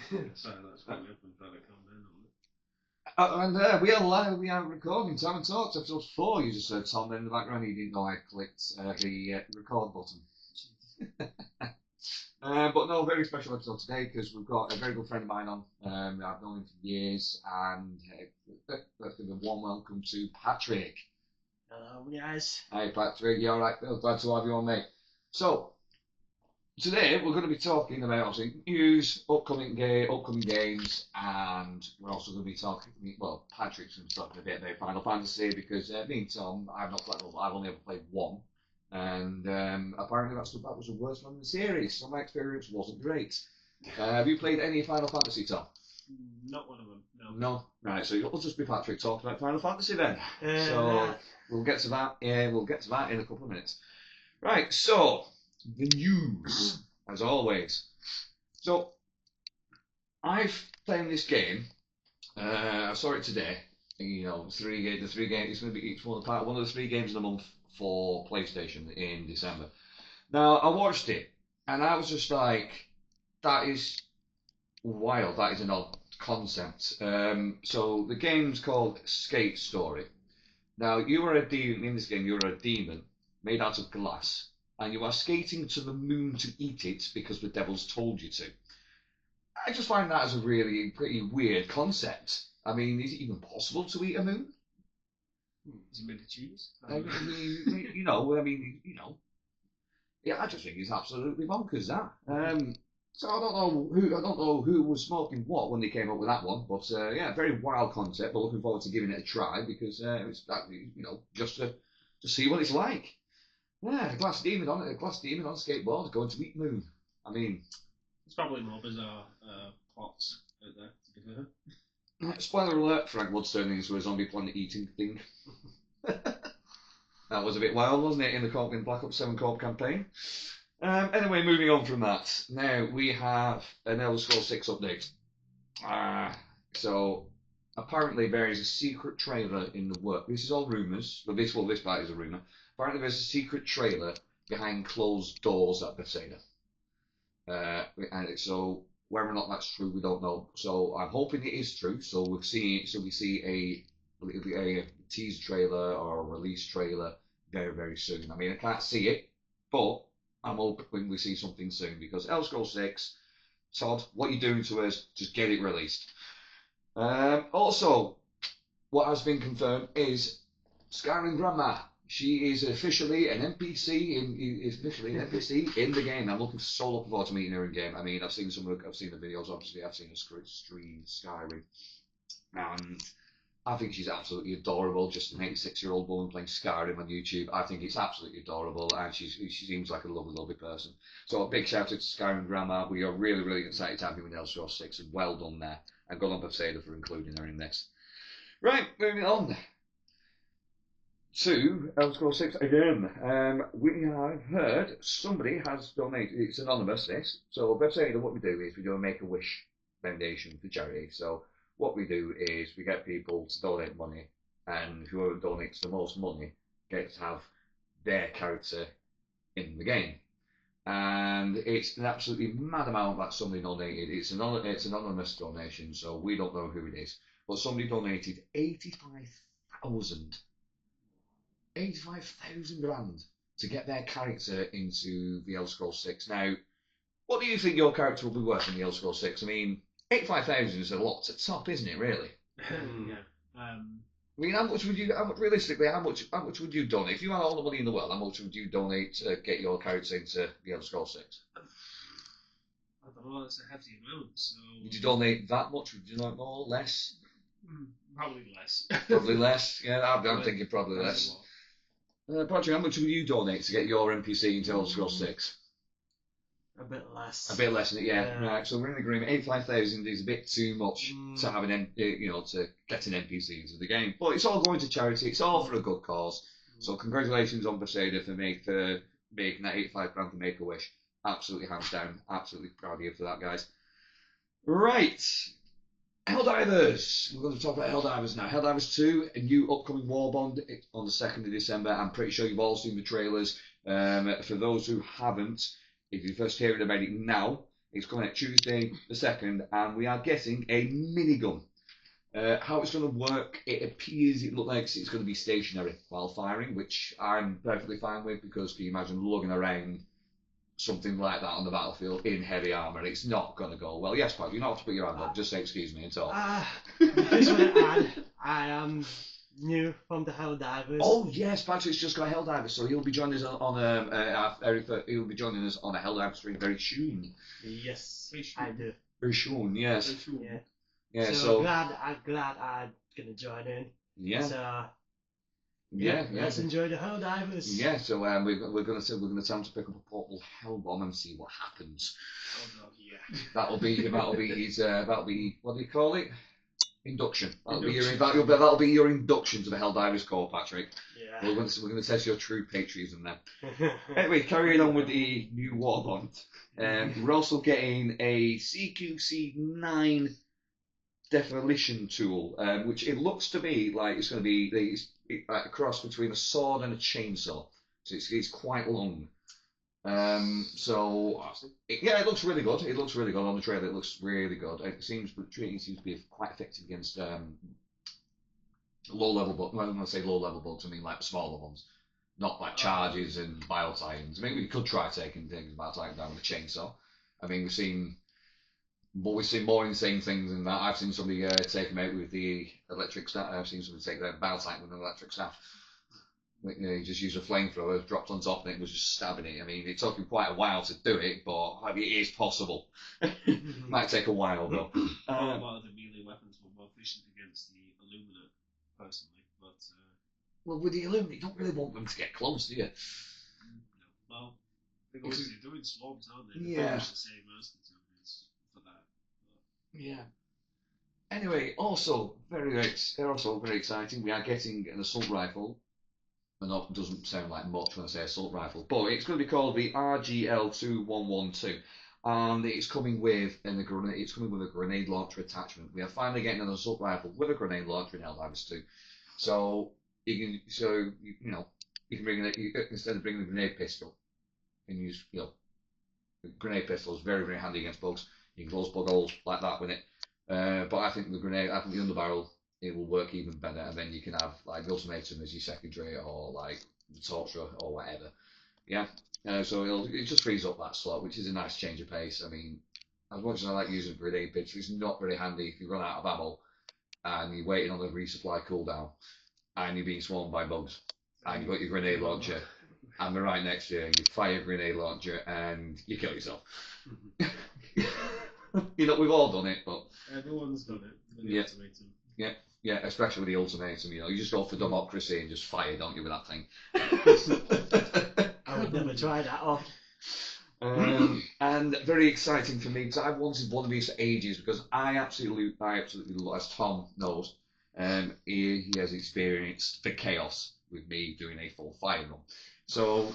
So that's what we up and try to calm down on it. We are live, we are recording Tavern Talks, episode 4. You just heard Tom in the background, he didn't know I clicked the record button. But no, very special episode today because we've got a very good friend of mine on. I've known him for years, and let's give a warm welcome to Patrick. Hello, guys. Hi, Patrick. You alright? Glad to have you on, mate. So, today we're going to be talking about obviously news, upcoming games, and we're also going to be talking. Well, Patrick's going to be talking a bit about Final Fantasy because me and Tom, I've not played. I've only ever played one, and apparently that was the worst one in the series. So my experience wasn't great. Have you played any Final Fantasy, Tom? Not one of them. No. No. Right. So it'll just be Patrick talking about Final Fantasy then. So we'll get to that. We'll get to that in a couple of minutes. Right. So. The news, as always. So, I've played this game. I saw it today. You know, the three games. It's going to be each one of the 3 games in a month for PlayStation in December. Now, I watched it, and I was just like, that is wild. That is an odd concept. So the game's called Skate Story. Now, you are a demon in this game. You are a demon made out of glass. And you are skating to the moon to eat it because the devil's told you to. I just find that as a really pretty weird concept. I mean, is it even possible to eat a moon? Is it made of cheese? Yeah, I just think it's absolutely bonkers that. So I don't know who was smoking what when they came up with that one, but yeah, very wild concept. But looking forward to giving it a try because it's just to see what it's like. Yeah, a glass demon on a skateboard going to eat moon. I mean, it's probably more bizarre plots out there, to be fair. Spoiler alert: Frank Wood's turning into a zombie planet eating thing. That was a bit wild, wasn't it, in the Black Ops 7 co-op campaign? Anyway, moving on from that. Now we have an Elder Scrolls 6 update. So apparently there is a secret trailer in the work. This is all rumours, but this part is a rumour. Apparently there's a secret trailer behind closed doors at Bethesda. And so whether or not that's true, we don't know. So I'm hoping it is true. So we see a teaser trailer or a release trailer very, very soon. I mean, I can't see it, but I'm hoping we see something soon because Elder Scrolls 6, Todd, what are you doing to us? Just get it released. Also, what has been confirmed is Skyrim Grandma. She is officially an NPC in the game. I'm looking forward to meeting her in game. I mean, I've seen the videos. Obviously, I've seen her stream Skyrim, and I think she's absolutely adorable. Just an 86-year-old woman playing Skyrim on YouTube. I think it's absolutely adorable, and she seems like a lovely, lovely person. So a big shout out to Skyrim Grandma. We are really, really excited to have you in Elder Scrolls 6, and well done there. And good on Bethesda for including her in this. Right, moving on to Elder Scrolls 6 again. We have heard somebody has donated. It's anonymous, this. So Bethesda, what we do is we do a Make-A-Wish Foundation for charity. So what we do is we get people to donate money, and whoever donates the most money gets to have their character in the game. And it's an absolutely mad amount that somebody donated. It's an anonymous donation, so we don't know who it is. But somebody donated 85,000 grand to get their character into the Elder Scrolls 6. Now, what do you think your character will be worth in the Elder Scrolls 6? I mean, 85,000 is a lot to top, isn't it? Really? Yeah. I mean, how much would you donate if you had all the money in the world? How much would you donate to get your character into the Elder Scrolls 6? I don't know. That's a hefty amount. So would you donate that much? Would you donate more, less? Probably less. Probably less. Yeah, I'm thinking probably less. Patrick, how much would you donate to get your NPC into Elder Scrolls 6? A bit less. A bit less, isn't it? Yeah. Right. So we're in agreement. 85,000 is a bit too much to have to get an NPC into the game. But it's all going to charity. It's all for a good cause. So congratulations on Bethesda for making that 85 grand to Make-A-Wish. Absolutely hands down. Absolutely proud of you for that, guys. Right. Helldivers. We're going to talk about Helldivers now. Helldivers 2, a new upcoming war bond on the 2nd of December. I'm pretty sure you've all seen the trailers. For those who haven't, if you're first hearing about it now, It's coming out Tuesday the 2nd, and we are getting a minigun. How it's going to work, it appears it looks like it's going to be stationary while firing, which I'm perfectly fine with, because can you imagine lugging around something like that on the battlefield in heavy armour? It's not going to go well. Yes, Pat, you don't have to put your hand up, just say excuse me and talk. Just want to add, I am new from the Helldivers. Oh yes, Patrick's just got a Helldiver, so he'll be joining us he'll be joining us on a Helldiver stream very soon. Yes, Very soon. I do. Very soon, yes. Very soon. Yeah. Yeah, so I'm glad I'm gonna join in. yeah, So yeah. let's enjoy the Helldivers. Yeah, so we're gonna tell him to pick up a portable hell bomb and see what happens. Oh god, yeah. That'll be his that'll be, what do you call it? Induction. That'll be your induction to the Helldivers Corps, Patrick. Yeah. We're gonna test your true patriotism then. Anyway, carrying on with the new Warbond. We're also getting a CQC9 demolition tool, which it looks to be like it's going to be like a cross between a sword and a chainsaw. So it's quite long. It looks really good. It looks really good on the trailer. It looks really good. It seems to be quite effective against low level bugs. Well, when I say low level bugs, I mean like smaller ones, not like charges and biotitans. I mean, we could try taking things biotitan down with a chainsaw. I mean, we've seen more insane things than that. I've seen somebody take them out with the electric staff. I've seen somebody take their biotitan with an electric staff. You just use a flamethrower, dropped on top, and it was just stabbing it. I mean, it took him quite a while to do it, but I mean, it is possible. Might take a while though. A lot of the melee weapons were more efficient against the Illuminate, personally, but Well, with the Illuminate, you don't really want them to get close, do you? no. Well, they're doing swarms, aren't they? Yeah. They're the same as the Terminators for that. Yeah. Anyway, also very exciting. We are getting an assault rifle. And that doesn't sound like much when I say assault rifle, but it's going to be called the RGL-2112, and it's coming with a grenade launcher attachment. We are finally getting an assault rifle with a grenade launcher in Helldivers 2, so you can bring instead of bringing a grenade pistol, you can use the grenade pistol is very handy against bugs. You can close bug holes like that with it, but I think the underbarrel, it will work even better, and then you can have like the ultimatum as your secondary, or like the torture or whatever. Yeah, so it just frees up that slot, which is a nice change of pace. I mean, as much as I like using grenade pistol, it's not very handy if you run out of ammo and you're waiting on the resupply cooldown and you're being swarmed by bugs and you've got your grenade launcher and they're right next to you, and you fire your grenade launcher and you kill yourself. We've all done it, but Everyone's done it. Yeah. Ultimatum. Yeah, especially with the ultimatum, you just go for democracy and just fire, don't you, with that thing? I would never try that on. And very exciting for me, because I've wanted one of these for ages, because I absolutely love, as Tom knows, he has experienced the chaos with me doing a full fire run. So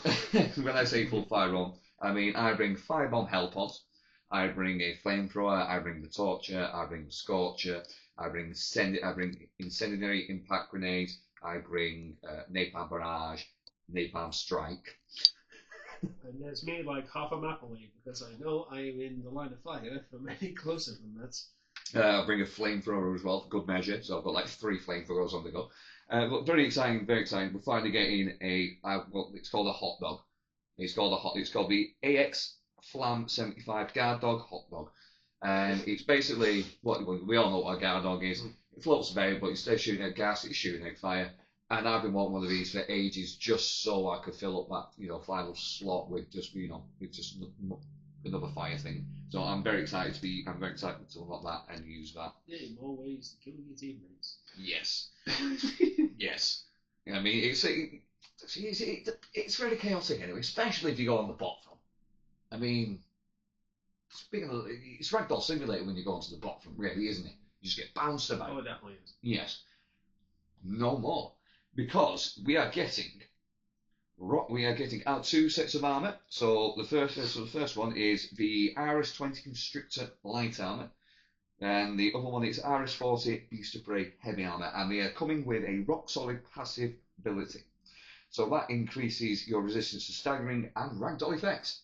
when I say full fire run, I mean I bring 5 bomb hell pods, I bring a flamethrower, I bring the torture, I bring the scorcher, I bring incendiary impact grenades, I bring napalm barrage, napalm strike. And there's me like half a map away, because I know I am in the line of fire from any closer than that. I'll bring a flamethrower as well, for good measure, so I've got like 3 flamethrowers on the go. But very exciting, very exciting. We're finally getting it's called a hot dog. It's called the AX Flam 75 Guard Dog Hot Dog. And it's basically we all know what a guard dog is. It floats about, but instead of shooting out gas, it's shooting out fire. And I've been wanting one of these for ages, just so I could fill up that final slot with just another fire thing. So I'm very excited to unlock that and use that. Yeah, more ways to kill your teammates. Yes, yes. I mean, it's very chaotic anyway, especially if you go on the bot front. I mean, speaking of, it's Ragdoll Simulator when you go onto the bot front, really, isn't it? You just get bounced about. Oh, it definitely is. Yes. No more, because we are getting our 2 sets of armor. So the first one is the RS-20 Constrictor light armor, and the other one is RS-40 Beast of Prey heavy armor, and they are coming with a rock solid passive ability. So that increases your resistance to staggering and ragdoll effects.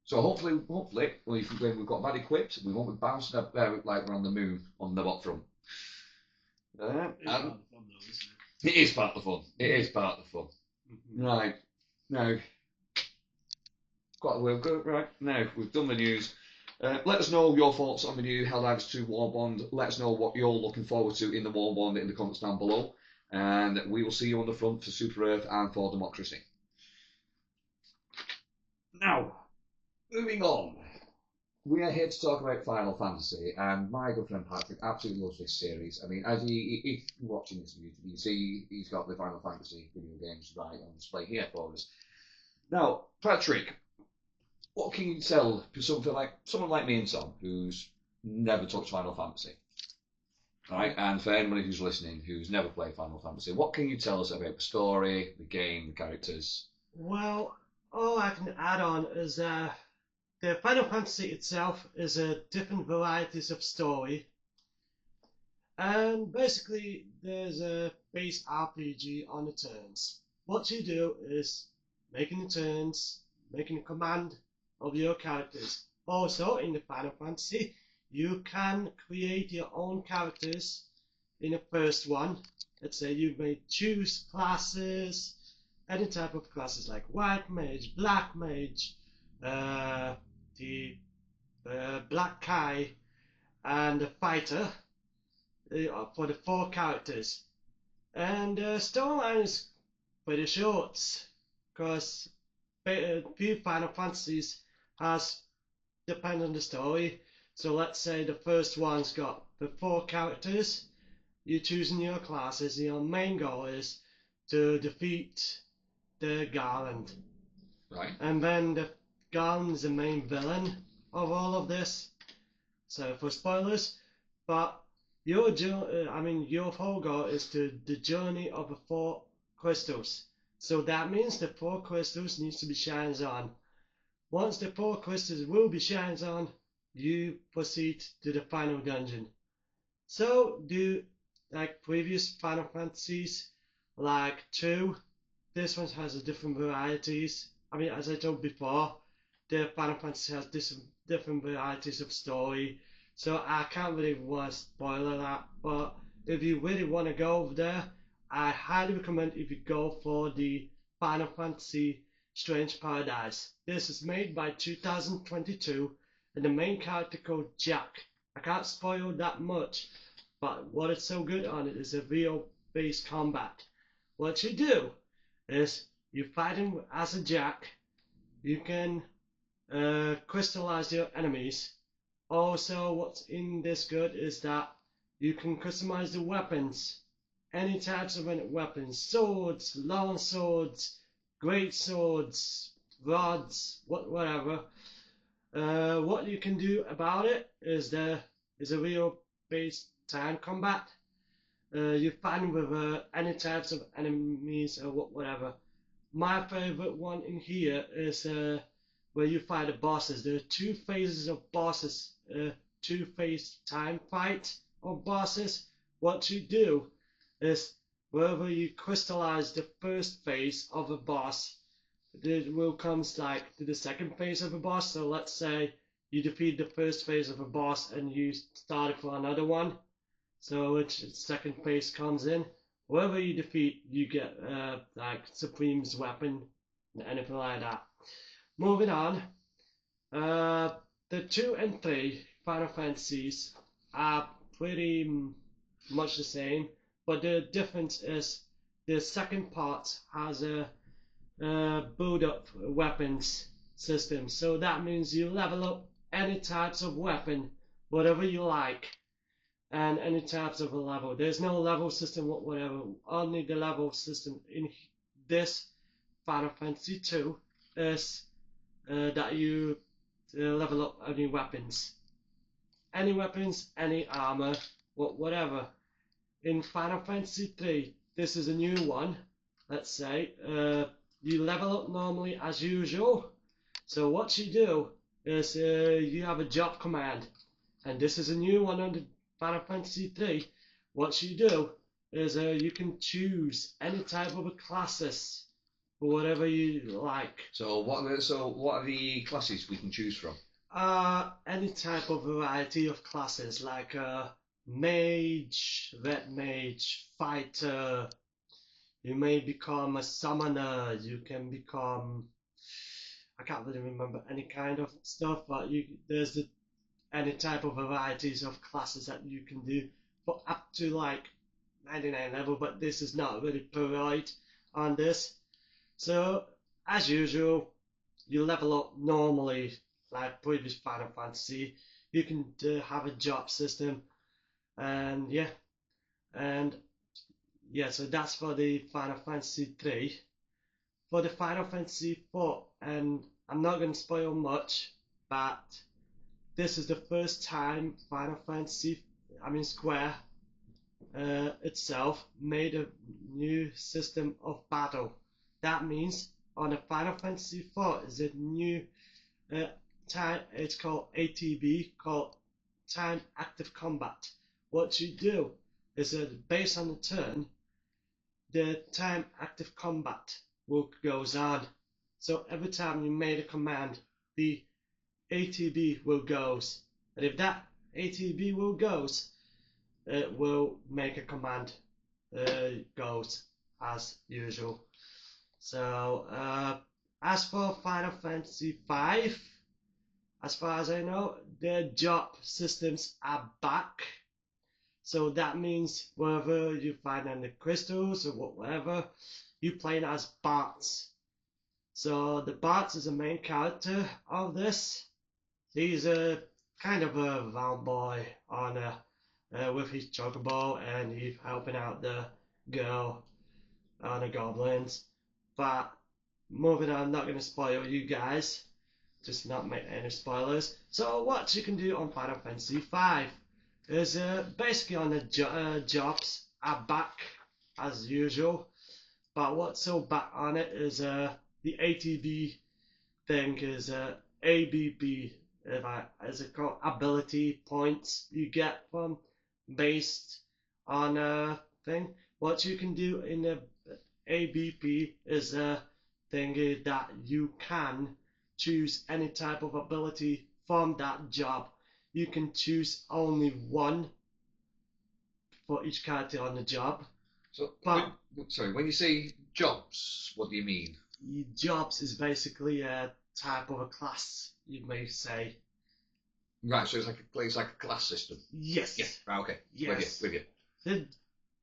So hopefully, when we've got that equipped, we won't be bouncing up there like we're on the moon on the bot front. It's part of the fun, though, isn't it? It is part of the fun. It is part of the fun. Right. Now, we're good. Right. Now, we've done the news. Let us know your thoughts on the new Helldivers 2 War Bond. Let us know what you're looking forward to in the War Bond in the comments down below. And we will see you on the front for Super Earth and for Democracy. Now, moving on. We are here to talk about Final Fantasy, and my good friend Patrick absolutely loves this series. I mean, if you're watching this video, you see he's got the Final Fantasy video games right on display here for us. Now, Patrick, what can you tell someone like me and Tom, who's never touched Final Fantasy? Right, and for anybody who's listening who's never played Final Fantasy, what can you tell us about the story, the game, the characters? Well, all I can add on is the Final Fantasy itself is a different varieties of story. And basically, there's a base RPG on the turns. What you do is making the turns, making a command of your characters. Also, in the Final Fantasy, you can create your own characters in the first one. Let's say you may choose classes, any type of classes like white mage, black mage, the black Kai, and the fighter for the 4 characters. And the storyline is pretty short, because few Final Fantasies has depend on the story. So let's say the first one's got the 4 characters. You're choosing your classes. Your main goal is to defeat the Garland. Right. And then the Garland is the main villain of all of this. So for spoilers, but your whole goal is the journey of the 4 crystals. So that means the 4 crystals needs to be shined on. Once the 4 crystals will be shined on, you proceed to the final dungeon. So like previous Final Fantasies, like 2, this one has a different varieties. I mean, as I told before, the Final Fantasy has different varieties of story. So I can't really want to spoil that. But if you really want to go over there, I highly recommend if you go for the Final Fantasy Strange Paradise. This is made by 2022, and the main character called Jack. I can't spoil that much, but what is so good on it is a real-based combat. What you do is you fight him as a Jack. You can crystallize your enemies. Also, what's in this good is that you can customize the weapons. Any types of weapons, swords, long swords, great swords, rods, whatever. What you can do about it is a real base time combat. You fight with any types of enemies or whatever. My favorite one in here is where you fight the bosses. There are 2 phases of bosses, 2-phase time fight of bosses. What you do is wherever you crystallize the first phase of a boss, it will come like to the second phase of a boss. So let's say you defeat the first phase of a boss and you started for another one. So which second phase comes in. Whoever you defeat, you get like Supreme's weapon, anything like that. Moving on, the 2 and 3 Final Fantasies are pretty much the same, but the difference is the second part has a build-up weapons system. So that means you level up any types of weapon, whatever you like, and any types of a level. There's no level system whatever. Only the level system in this Final Fantasy 2 is that you level up any weapons. Any weapons, any armor, whatever. In Final Fantasy 3, this is a new one. Let's say you level up normally as usual. So what you do is you have a job command, and this is a new one under Final Fantasy 3. What you do is you can choose any type of classes for whatever you like. So what are the classes we can choose from? Any type of variety of classes, like mage, red mage, fighter. You may become a summoner. You can become, I can't really remember any kind of stuff, but there's any type of varieties of classes that you can do for up to like 99 level, but this is not really provide on this. So as usual, you level up normally like previous Final Fantasy. You can have a job system, and so that's for the Final Fantasy 3. For the Final Fantasy 4, and I'm not going to spoil much, but this is the first time Square itself made a new system of battle. That means on the Final Fantasy 4 is a new time. It's called ATB, called Time Active Combat. What you do is based on the turn, the time active combat goes on. So every time you made a command, the ATB will goes, and if that ATB will goes, it will make a command goes as usual. So as for Final Fantasy 5, as far as I know, the job systems are back. So that means wherever you find any crystals or whatever, you playing as Bartz. So the Bartz is the main character of this. He's a kind of a round boy on with his chocobo, and he's helping out the girl on the goblins. But moving on, I'm not going to spoil you guys, just not make any spoilers. So what you can do on Final Fantasy 5 is basically on the jobs are back as usual, but what's so back on it is the ATB thing is ABB, is it called, ability points you get from based on a thing. What you can do in the ABP is a thing that you can choose any type of ability from that job. You can choose only one for each character on the job. So, when you say jobs, what do you mean? Jobs is basically a type of a class, you may say. Right, so it's like a class system. Yes. Yeah. Right. Okay. Yes. With you. The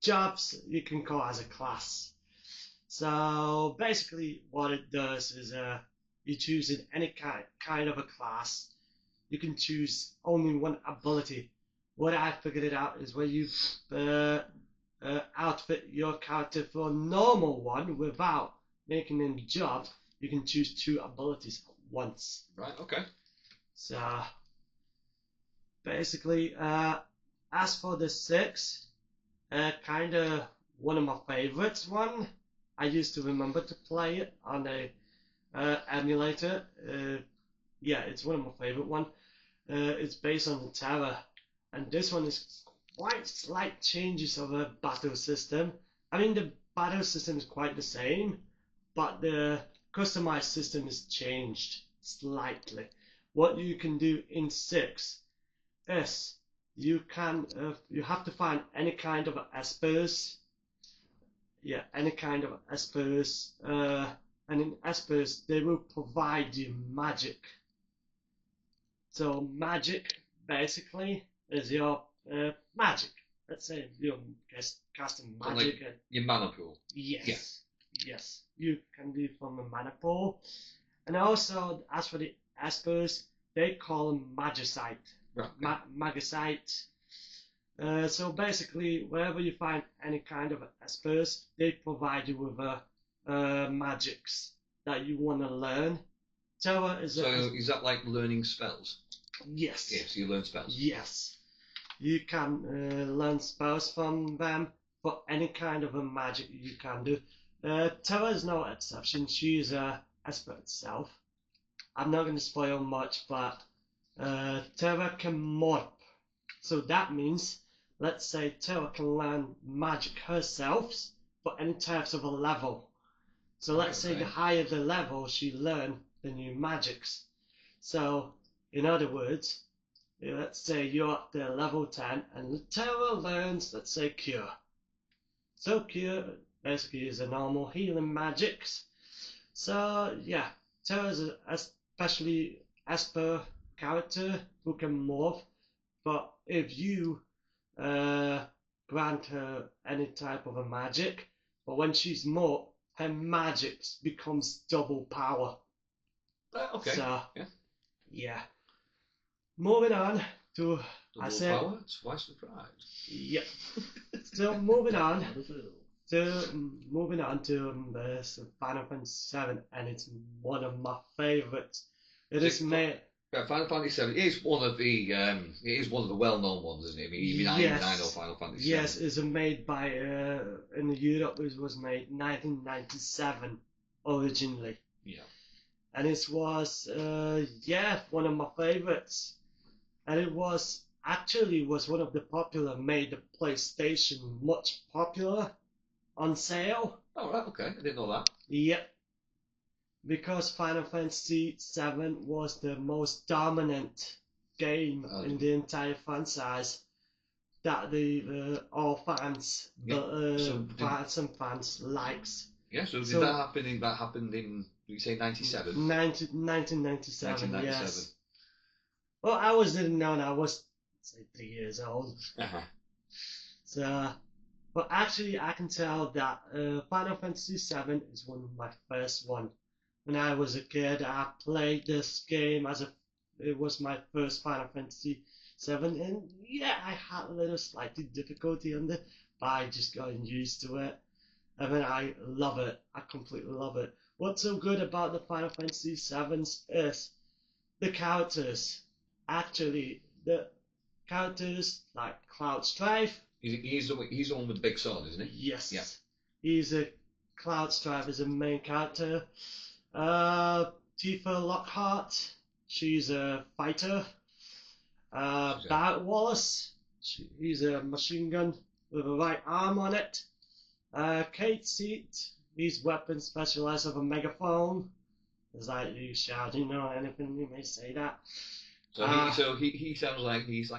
jobs you can call as a class. So basically, what it does is you choose in any kind of a class. You can choose only one ability. What I figured it out is where you outfit your character for a normal one without making any job, you can choose 2 abilities at once. Right, okay. So basically, as for the 6, kind of one of my favorites one. I used to remember to play it on a emulator. Yeah, it's one of my favorite one. It's based on the Terror, and this one is quite slight changes of a battle system. I mean, the battle system is quite the same, but the customized system is changed slightly. What you can do in 6 is you have to find any kind of espers. Yeah, any kind of espers. And in espers, they will provide you magic. So magic, basically, is your magic. Let's say you're casting magic. Like your mana pool. Yes. Yeah. Yes. You can do from a mana pool. And also, as for the espers, they call them magicite. Right. Magicite. So basically, wherever you find any kind of espers, they provide you with magics that you want to learn. So is that like learning spells? Yes. Yes, you learn spells. Yes. You can learn spells from them for any kind of a magic you can do. Terra is no exception. She is a esper itself. I'm not going to spoil much, but Terra can morph. So that means, let's say Terra can learn magic herself for any types of a level. So let's say the higher the level, she learn the new magics. So, in other words, let's say you're at the level 10 and Terra learns, let's say, Cure. So Cure basically is a normal healing magics. So yeah, Terra's especially Esper character who can morph, but if you grant her any type of a magic, but when she's morphed, her magics becomes double power. Okay. So, yeah. Moving on to Double power, twice the prize. Yeah. So moving on to Final Fantasy VII, and it's one of my favorites. Final Fantasy VII is one of the well-known ones, isn't it? I mean, even I know Final Fantasy VII. Yes, it's made by in Europe. It was made 1997 originally. Yeah. And it was one of my favorites. And it was one of the popular, made the PlayStation much popular on sale. Oh, right, okay. I didn't know that. Yep. Because Final Fantasy VII was the most dominant game in the entire franchise that all fans, some fans likes. Yeah, so that happened in, you say 97? 1997, yes. Well, I didn't know, I was, say, 3 years old. Uh-huh. So, but actually, I can tell that Final Fantasy VII is one of my first one. When I was a kid, I played this game it was my first Final Fantasy VII, and yeah, I had a little slightly difficulty on it, but I just got used to it. And then I love it. I completely love it. What's so good about the Final Fantasy VIIs is the characters. Actually, the characters like Cloud Strife. He's the one with the big sword, isn't he? Yes. Yeah. Cloud Strife is a main character. Tifa Lockhart. She's a fighter. Barrett Wallace. He's a machine gun with a right arm on it. Kate Seat. He's weapon specialized of a megaphone. It's like you shouting or anything, you may say that. So he sounds like he's the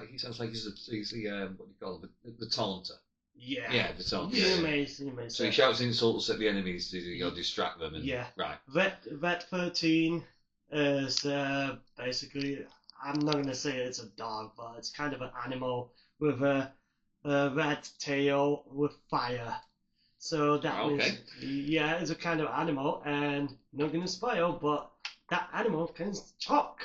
what do you call it, the taunter. Yeah. Yeah, the taunter. You may so he shouts insults at the enemies to distract them. And, yeah. Right. Vet 13 is basically, I'm not gonna say it's a dog, but it's kind of an animal with a red tail with fire. So that means, it's a kind of animal, and I'm not gonna spoil, but that animal can talk.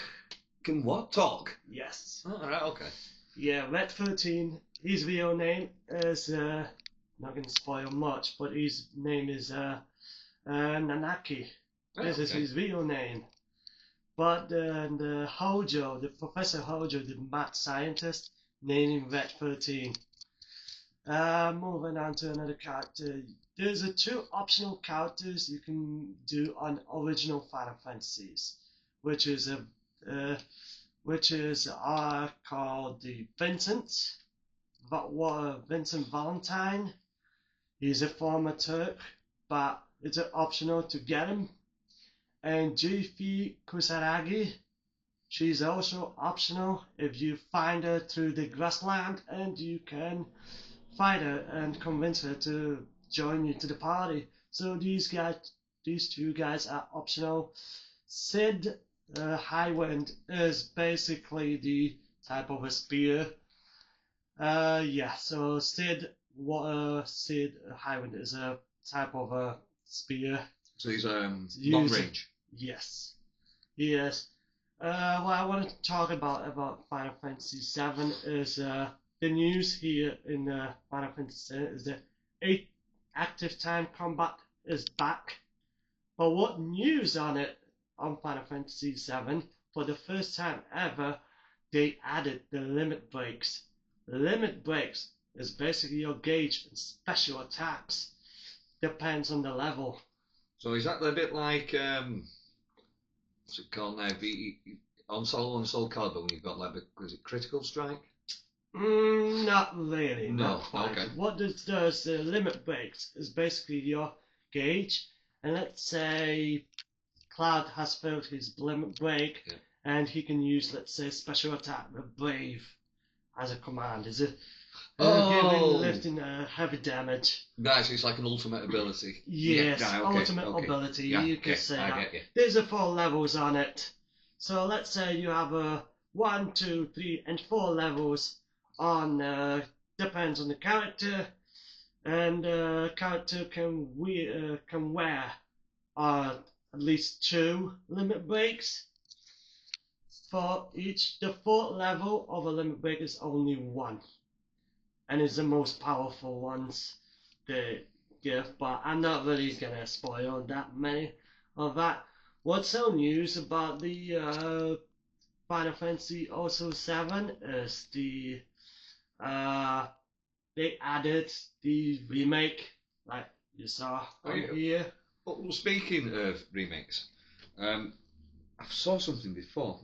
Can what? Talk? Yes. Oh, alright, okay. Yeah, Red 13, his real name is, not gonna spoil much, but his name is Nanaki. This is his real name. But the Hojo, the Professor Hojo, the mad scientist, named him Red 13. Moving on to another character. There's 2 optional characters you can do on original Final Fantasies, which is called the Vincent Valentine. He's a former Turk, but it's optional to get him. And Jifi Kusaragi, she's also optional if you find her through the grassland, and you can fight her and convince her to join you to the party. So these 2 guys are optional. Sid Highwind is basically the type of a spear. So Sid Highwind is a type of a spear. So he's long range. Yes. Yes. What I want to talk about Final Fantasy VII is the news here in Final Fantasy VII is the 8 active time combat is back. But what news on it on Final Fantasy VII, for the first time ever, they added the limit breaks. Limit breaks is basically your gauge and special attacks. Depends on the level. So is that a bit like what's it called now? On Soul Calibur, when you've got was it critical strike? Not really. No. Not quite. Okay. What this does, limit breaks, is basically your gauge, and let's say Cloud has failed his limit break, Yeah. and he can use, let's say, special attack with Brave as a command. Is it? Lifting heavy damage. Right, so it's like an ultimate ability. Yes, yeah, okay, ultimate okay. ability. Yeah, You can okay, say I that. get you. There's a 4 levels on it. So let's say you have a 1, 2, 3, and 4 levels on. Depends on the character, and character can wear at least 2 limit breaks. For each, the 4th level of a limit break is only 1, and it's the most powerful ones they give. But I'm not really gonna spoil that many of that. What's so news about the Final Fantasy also 7 is they added the remake, like you saw here. Well, speaking of remakes, I saw something before.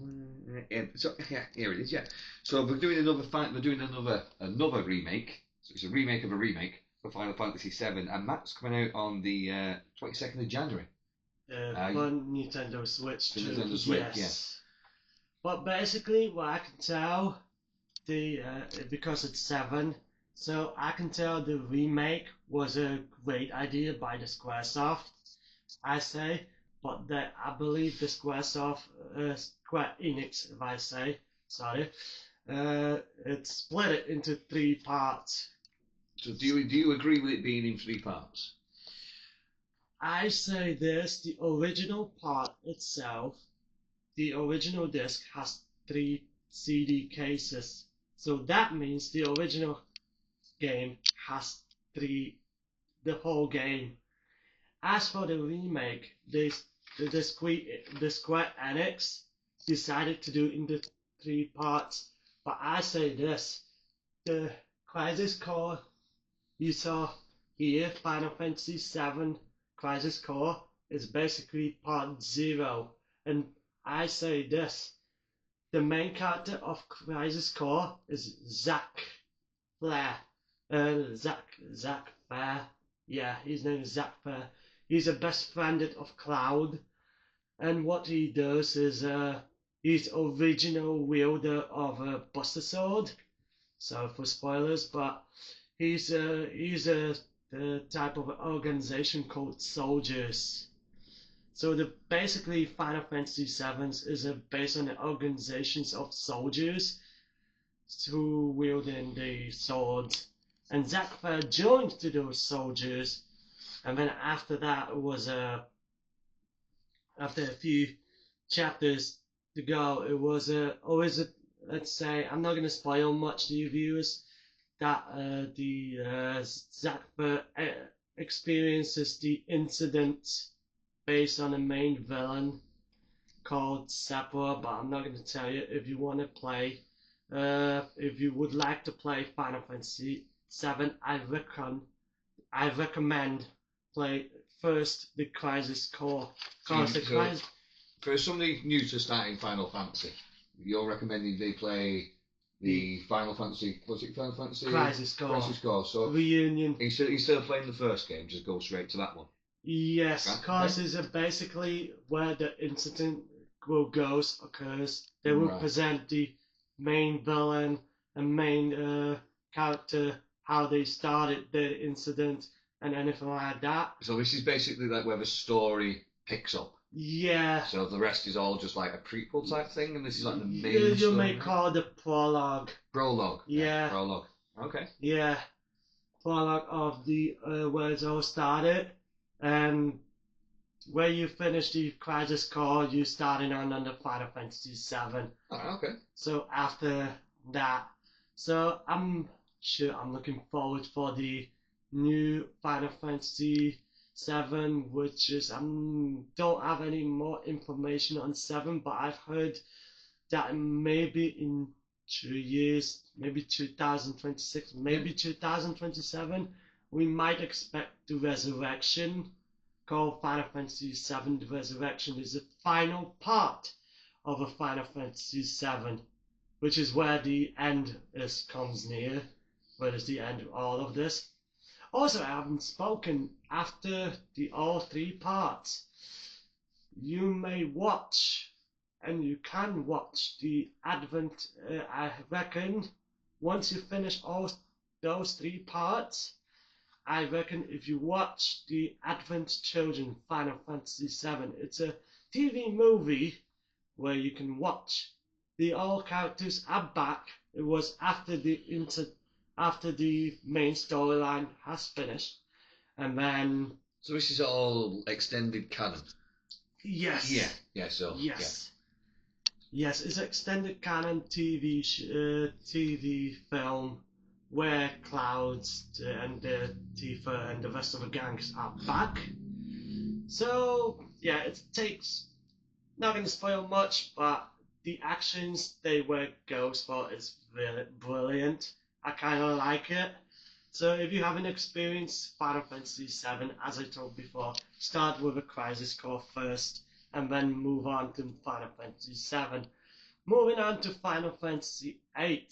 So yeah, here it is. Yeah, so we're doing another remake. So it's a remake of a remake for Final Fantasy VII, and that's coming out on the 22nd of January. For Nintendo Switch too. Nintendo Switch, yes. yeah. But basically, what I can tell, because it's 7, so I can tell the remake was a great idea by the Squaresoft, I say. But I believe the Square Enix, if I say, sorry, it split it into 3 parts. So do you agree with it being in 3 parts? I say this: the original part itself, the original disc has 3 CD cases, so that means the original game has 3, the whole game. As for the remake, the Square Enix decided to do in the 3 parts. But I say this: the Crisis Core you saw here, Final Fantasy VII Crisis Core, is basically part 0. And I say this: the main character of Crisis Core is Zack Fair. Zack Fair. Yeah, his name is Zack Fair. He's a best friend of Cloud, and what he does is he's original wielder of a Buster Sword. So for spoilers, but he's a type of organization called Soldiers. So basically Final Fantasy VII is based on the organizations of soldiers who wielding the swords, and Zack Fair joined to those soldiers. And then after that was after a few chapters to go, it was let's say, I'm not going to spoil much to you viewers, that Zack Fair experiences the incident based on a main villain called Sephiroth, but I'm not going to tell you. If you want to play, if you would like to play Final Fantasy VII, I recommend play first the Crisis Core. For somebody new to starting Final Fantasy, you're recommending they play the Final Fantasy, what's it, Final Fantasy? Crisis Core. Crisis Core. So Reunion. Instead of playing the first game, just go straight to that one. Yes, because it's basically where the incident occurs. They will present the main villain and main character, how they started the incident, and anything like that. So this is basically like where the story picks up. Yeah. So the rest is all just like a prequel type thing, and this is like the main story. You may call it the prologue. Prologue. Yeah. Prologue. Okay. Yeah. Prologue of the where it all started, and where you finish the Crisis Core, you starting on the Final Fantasy VII. Oh, okay. So after that, so I'm looking forward for the new Final Fantasy VII, which is don't have any more information on 7, but I've heard that maybe in 2 years, maybe 2026, maybe 2027, we might expect the Resurrection, called Final Fantasy VII. The Resurrection is the final part of a Final Fantasy VII, which is where the end comes near. Where is the end of all of this? Also, I haven't spoken after all 3 parts. You may watch, and you can watch the Advent. I reckon once you finish all those 3 parts, I reckon if you watch the Advent Children Final Fantasy VII, it's a TV movie where you can watch. The all characters are back. It was after the main storyline has finished, and then So this is all extended canon. yes, Yeah. So yes, yes, it's extended canon TV film where Clouds and Tifa and the rest of the gangs are back. So yeah, it takes, not going to spoil much, but the actions they were goes for is really brilliant. I kind of like it. So if you haven't experienced Final Fantasy VII, as I told before, start with a Crisis Core first, and then move on to Final Fantasy VII. Moving on to Final Fantasy VIII.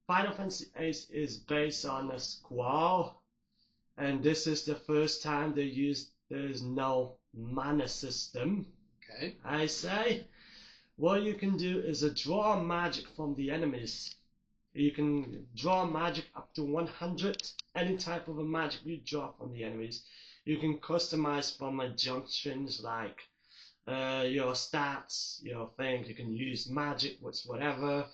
Final Fantasy VIII is based on a squall, and this is the first time there's no mana system. okay. I say, what you can do is draw magic from the enemies. You can draw magic up to 100, any type of a magic you draw from the enemies. You can customize from junctions like your stats, your things. You can use magic, whatever.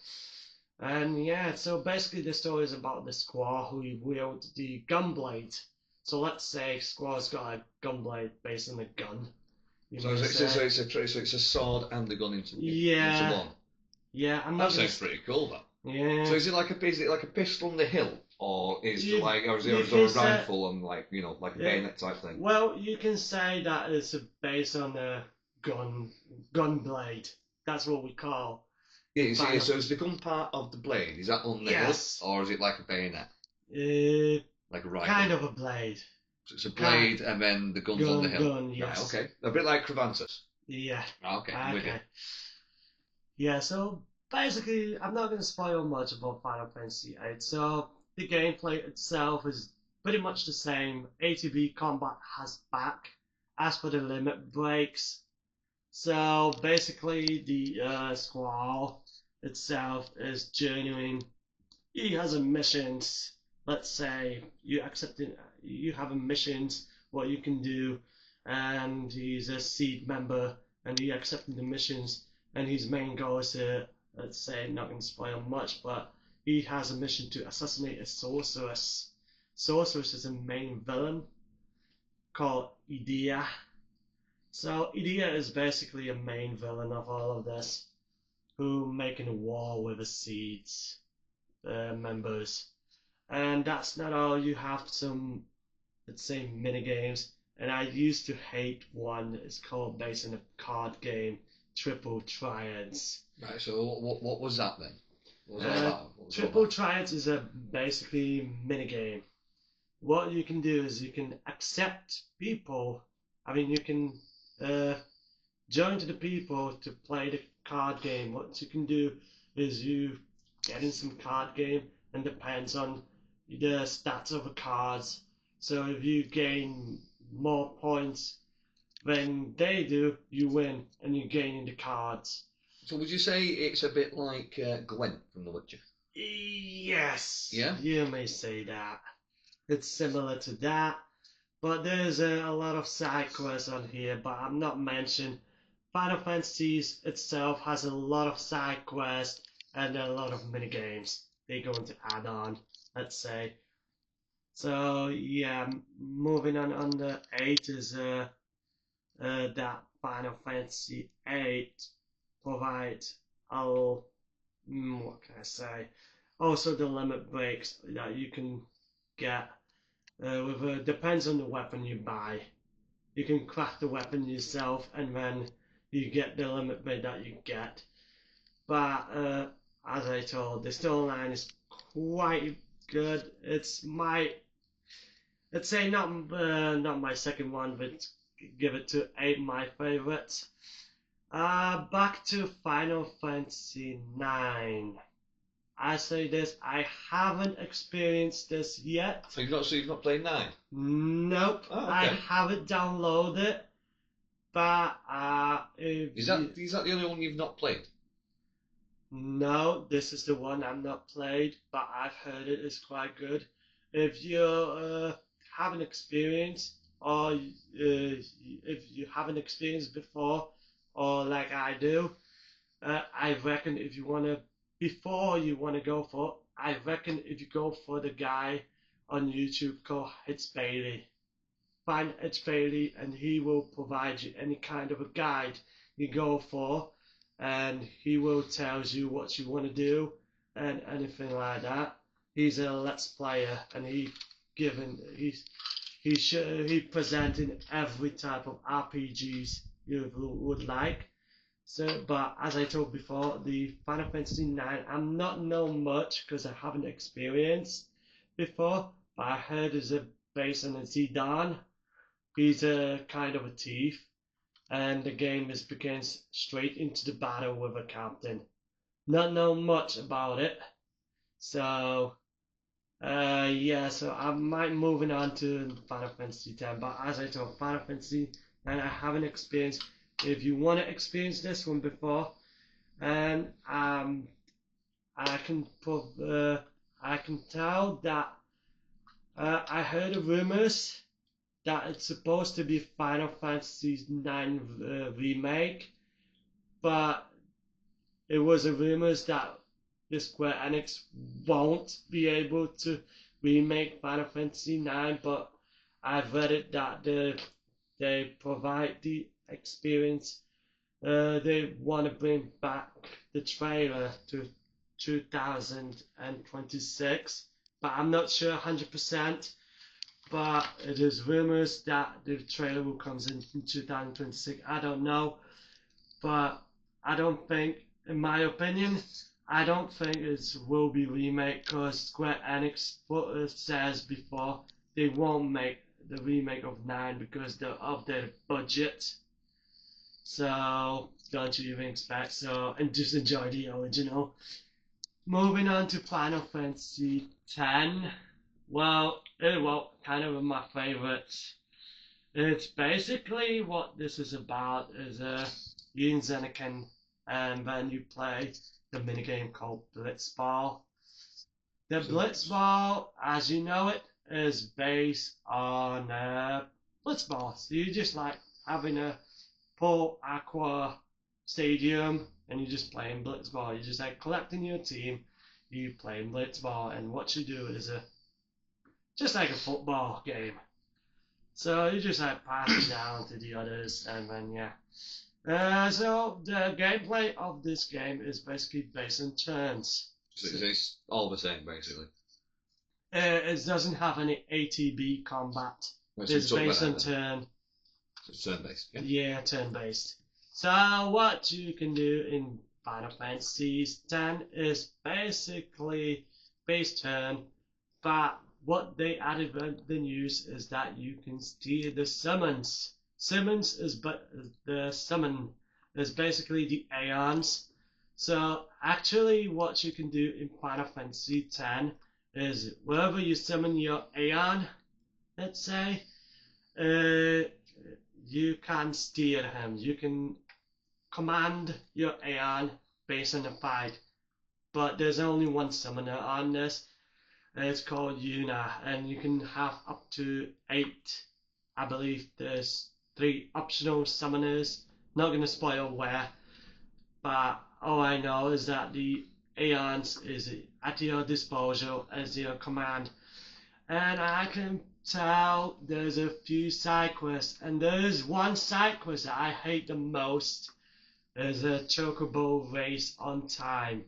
And yeah, so basically the story is about the Squaw who wield the gunblade. So let's say Squaw's got a gunblade based on a gun. So it's a sword and a gun into one. Yeah, that sounds pretty cool. That. Yeah. So is it like a pistol on the hill, or is it a rifle and like a bayonet type thing? Well, you can say that it's based on a gun blade. That's what we call. Yeah. So is the gun part of the blade? Is that on the hill, or is it like a bayonet? Like a rifle. Kind of a blade. So it's a blade, and then the gun's on the hill. Gun, yes. Right, okay. A bit like Crevantus. Yeah. Okay. Yeah. So basically, I'm not going to spoil much about Final Fantasy VIII. So the gameplay itself is pretty much the same. ATB combat has back, as for the limit breaks. So basically, the Squall itself is journeying. He has a missions. Let's say you have a missions, what you can do, and he's a seed member, and he accepted the missions, and his main goal is to, let's say, not going to spoil much, but he has a mission to assassinate a sorceress. Sorceress is a main villain called Idea. So Idea is basically a main villain of all of this, who making a war with the seeds members. And that's not all. You have some, let's say, mini games. And I used to hate one. It's called, based on a card game, Triple Triads. Right. So what was that then? What was all that? Triple Triads is a basically mini game. What you can do is you can accept people. I mean, you can join to the people to play the card game. What you can do is you get in some card game, and depends on the stats of the cards. So if you gain more points than they do, you win, and you gain in the cards. So would you say it's a bit like Gwent from The Witcher? Yes. Yeah? You may say that. It's similar to that, but there's a lot of side quests on here, but I'm not mentioning. Final Fantasy itself has a lot of side quests and a lot of mini games they're going to add on, let's say. So yeah, moving on the 8 is that Final Fantasy 8 provides what can I say? Also the limit breaks that you can get depends on the weapon you buy. You can craft the weapon yourself, and then you get the limit break that you get. But as I told, the storyline is quite good. It's let's say not my second one, but give it to 8 my favorites. Back to Final Fantasy IX. I say this, I haven't experienced this yet. So you've not played 9? Nope, Oh, okay. I haven't downloaded it. But Is that the only one you've not played? no, this is the one I've not played, but I've heard it is quite good. If you haven't experienced, or if you haven't experienced before, or like I do, I reckon if you wanna, before you wanna go for, I reckon if you go for the guy on YouTube called XIII, find XIII, and he will provide you any kind of a guide you go for, and he will tell you what you want to do and anything like that. He's a Let's Player, and he's presenting every type of RPGs you would like. So, but as I told before, the Final Fantasy IX, I'm not know much because I haven't experienced before, but I heard it's based on a Zidane. He's a kind of a thief, and the game begins straight into the battle with a captain. Not know much about it, so yeah. So I might moving on to Final Fantasy X. But as I told, Final Fantasy, and I haven't experienced. If you want to experience this one before, and I can tell that I heard of rumors that it's supposed to be Final Fantasy IX remake, but it was a rumors that the Square Enix won't be able to remake Final Fantasy IX, but I've read it that they provide the experience. They want to bring back the trailer to 2026, but I'm not sure 100%. But it is rumors that the trailer will come in 2026. I don't know, but I don't think, in my opinion, I don't think it will be remade because Square Enix says before they won't make the remake of 9 because of their budget. So don't you even expect so, and just enjoy the original. Moving on to Final Fantasy X. Well, kind of my favorites. It's basically what this is about is you and Zenican, and then you play the minigame called Blitzball. The Blitzball, as you know it, is based on Blitzball. So you just like having a full aqua stadium and you're just playing Blitzball. You're just like collecting your team, you playing Blitzball, and what you do is just like a football game. So you just like pass it down to the others, and then yeah. So the gameplay of this game is basically based on turns. So it's all the same, basically. It doesn't have any ATB combat. Right, It's based on turn. So it's turn-based. Yeah. Yeah, turn-based. So what you can do in Final Fantasy X is basically base turn, but what they added with the news is that you can steer the summons. The summon is basically the Aeons. So actually what you can do in Final Fantasy X is wherever you summon your Aeon, let's say, you can steer him. You can command your Aeon based on the fight. But there's only one summoner on this. It's called Yuna, and you can have up to 8. I believe there's 3 optional summoners. Not gonna spoil where, but all I know is that the Aeons is at your disposal as your command. And I can tell there's a few side quests, and there's one side quest that I hate the most. There's a chocobo race on time.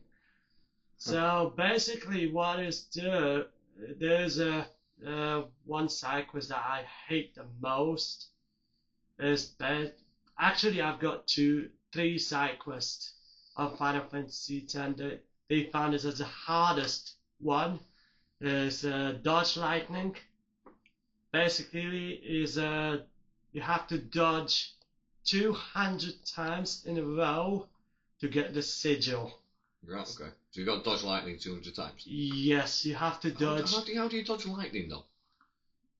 So basically what is there's a one side quest that I hate the most. Actually I've got 3 side quests of Final Fantasy X. They found this as the hardest one. Is dodge lightning. Basically is you have to dodge 200 times in a row to get the sigil. Right, okay. So you've got to dodge lightning 200 times. Yes, you have to dodge. How do you dodge lightning, though?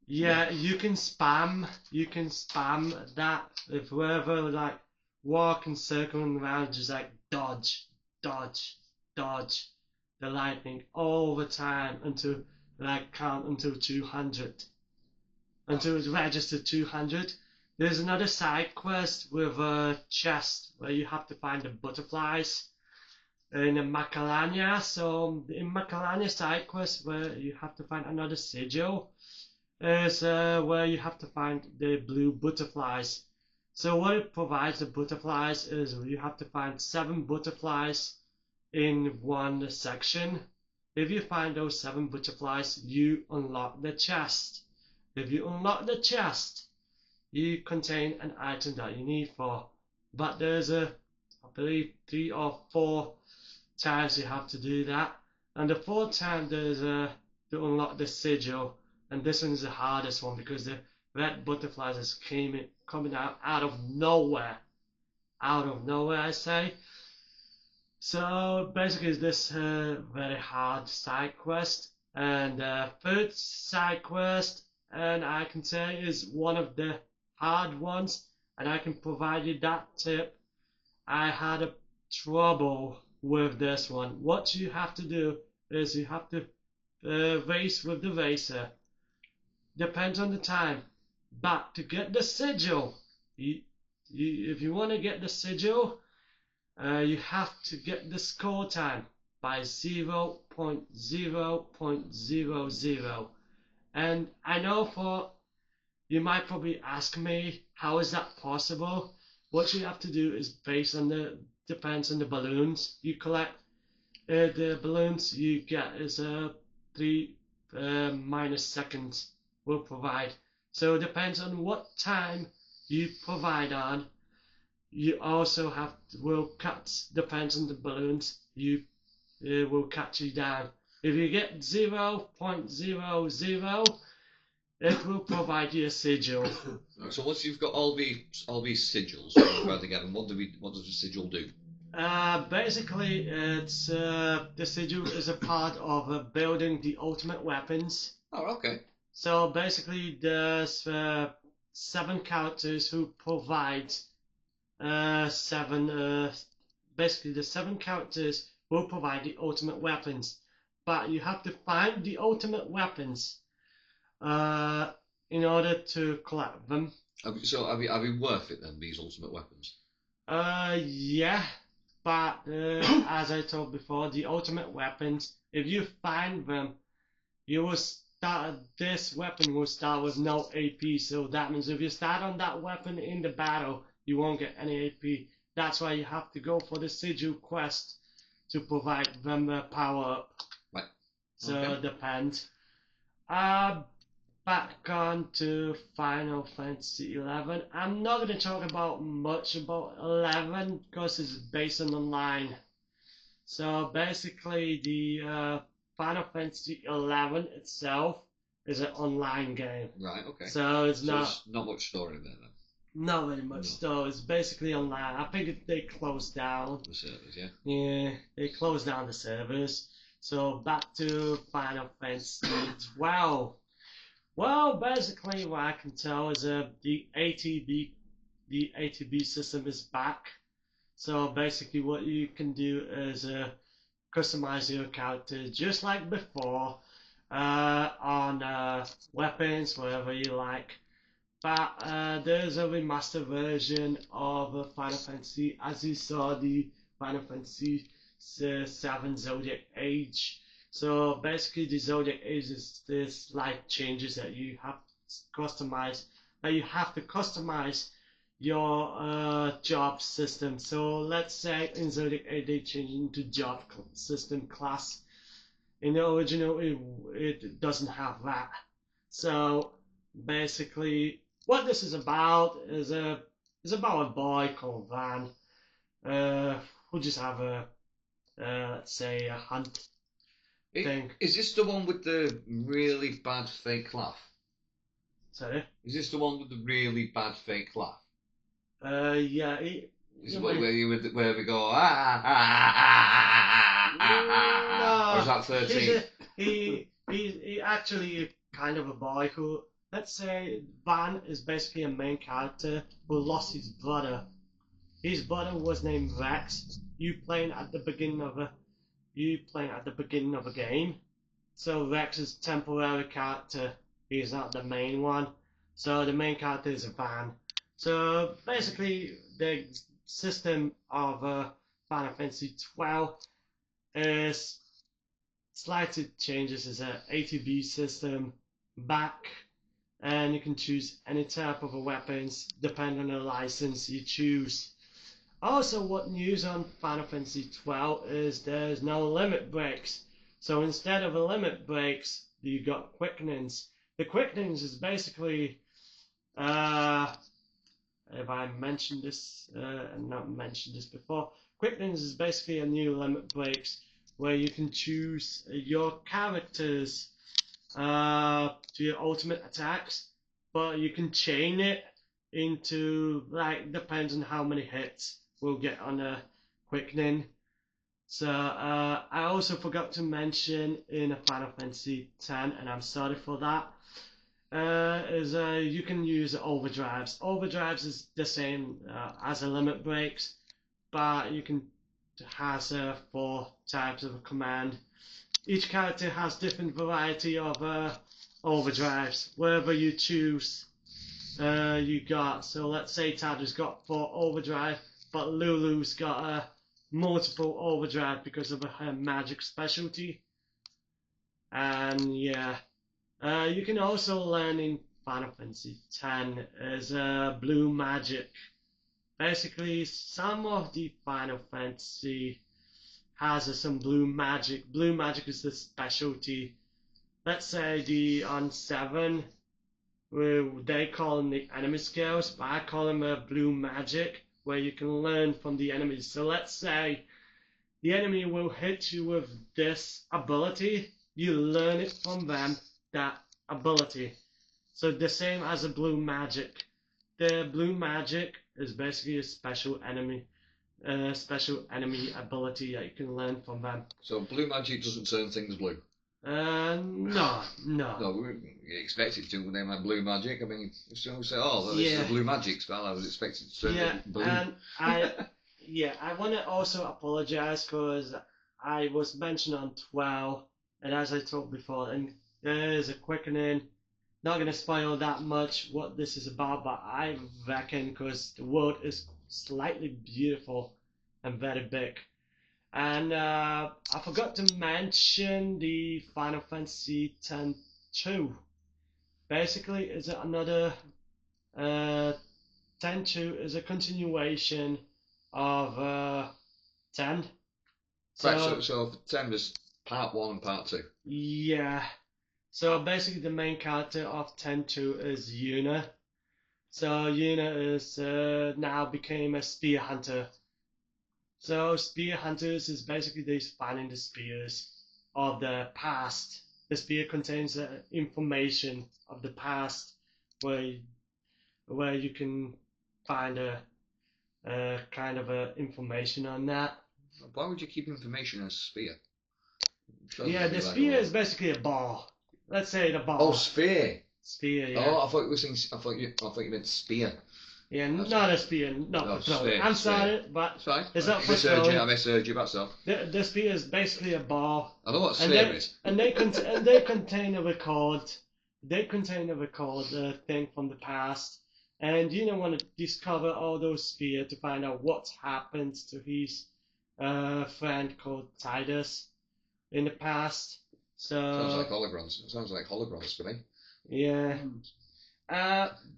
Yeah, you can spam. You can spam that if whoever like walking circling around, just like dodge, dodge, dodge the lightning all the time until like count until 200. Until it's registered 200. There's another side quest with a chest where you have to find the butterflies in Macalania. So in Macalania side quest where you have to find another sigil is where you have to find the blue butterflies. So what it provides the butterflies is you have to find 7 butterflies in one section. If you find those 7 butterflies, you unlock the chest. If you unlock the chest, you contain an item that you need for. But there's I believe 3 or 4 times you have to do that. And the 4th time there's to unlock the sigil. And this one is the hardest one because the red butterflies is coming out of nowhere. Out of nowhere, I say. So basically, this very hard side quest. And 3rd side quest, and I can say is one of the hard ones. And I can provide you that tip. I had a trouble with this one. What you have to do is you have to race with the racer. Depends on the time. But to get the sigil, if you want to get the sigil, you have to get the score time by 0.0.00. And I know you might probably ask me, how is that possible? What you have to do is depends on the balloons you collect. The balloons you get is 3 minus seconds will provide. So it depends on what time you provide on. You also depends on the balloons, will cut you down. If you get 0.00, it will provide you a sigil. So once you've got all these sigils put together, what does the sigil do? Basically, it's the sigil is a part of building the ultimate weapons. Oh, okay. So basically, there's 7 characters who provide 7. Basically, the 7 characters will provide the ultimate weapons, but you have to find the ultimate weapons in order to collect them. So are they worth it then? These ultimate weapons? Yeah. But as I told before, the ultimate weapons, if you find them, you will start. This weapon will start with no AP. So that means if you start on that weapon in the battle, you won't get any AP. That's why you have to go for the sigil quest to provide them power up. Right. So Okay. it depends. Back on to Final Fantasy XI. I'm not going to talk about much about 11 because it's based on online. So basically, the Final Fantasy XI itself is an online game. Right. Okay. So it's there's not much story there then. Not very much. So it's basically online. I think they closed down the servers. Yeah. Yeah, they closed down the servers. So back to Final Fantasy XII. Well, basically, what I can tell is the ATB system is back. So basically, what you can do is customize your character just like before on weapons, wherever you like. But there's a remastered version of Final Fantasy, as you saw the Final Fantasy VII Zodiac Age. So basically, the Zodiac Age is this life changes that you have to customize. Your job system. So let's say in Zodiac Age they change into job system class. In the original, it doesn't have that. So basically, what this is about is about a boy called Van, who just have let's say a hunt thing. Is this the one with the really bad fake laugh? Sorry. Is this the one with the really bad fake laugh? Yeah. Is it where we go, ah, ah, ah, ah, ah, ah, ah, or is that 13? He actually kind of a boy who, let's say, Van is basically a main character who lost his brother. His brother was named Rex. You playing at the beginning of a game. So Rex is temporary character. He's not the main one. So the main character is Van. So basically, the system of Final Fantasy XII is slightly changes. It's a ATB system back, and you can choose any type of weapons depending on the license you choose. Also, what news on Final Fantasy XII is there's no limit breaks. So instead of a limit breaks, you got quickenings. The quickenings is basically, if I mentioned this, not mentioned this before, quickenings is basically a new limit breaks where you can choose your characters to your ultimate attacks, but you can chain it into, like, depends on how many hits we'll get on a quickening. So I also forgot to mention in a Final Fantasy X, and I'm sorry for that, is you can use overdrives. Overdrives is the same as a limit breaks, but you can has 4 types of a command. Each character has different variety of overdrives. Wherever you choose, you got. So let's say Tadra's got 4 overdrive, but Lulu's got multiple overdrive because of her magic specialty. And yeah, you can also learn in Final Fantasy X as blue magic. Basically, some of the Final Fantasy has some blue magic. Blue magic is the specialty. Let's say on 7, they call them the enemy skills, but I call them blue magic, where you can learn from the enemies. So let's say the enemy will hit you with this ability, you learn it from them, that ability. So the same as a blue magic. The blue magic is basically a special enemy ability that you can learn from them. So blue magic doesn't turn things blue? No. No, you expect it to when they have blue magic. I mean, someone say, "Oh, this is a blue magic spell." I was expecting to turn blue. And I want to also apologize because I was mentioned on 12, and as I told before, and there is a quickening. Not gonna spoil that much what this is about, but I reckon because the world is slightly beautiful and very big. And I forgot to mention the Final Fantasy X-2. Basically, is another X-2 is a continuation of 10. So 10 is part 1 and part 2. Yeah. So basically, the main character of X-2 is Yuna. So Yuna is now became a spear hunter. So spear hunters is basically they finding the spears of the past. The spear contains information of the past, where you can find a kind of information on that. Why would you keep information in a spear? Yeah, the spear is basically a ball. Let's say the ball. Oh, spear. Spear, yeah. Oh, I thought you were saying. I thought you meant spear. Yeah, not a spear, not for throwing. I'm sorry, but it's fine. It's not for throwing. I misheard you. That's all. The spear is basically a ball. I know what spear is. And they contain a record. They contain a record thing from the past, and you don't want to discover all those spears to find out what happened to his friend called Titus in the past. So sounds like holograms. It sounds like holograms for me. Yeah.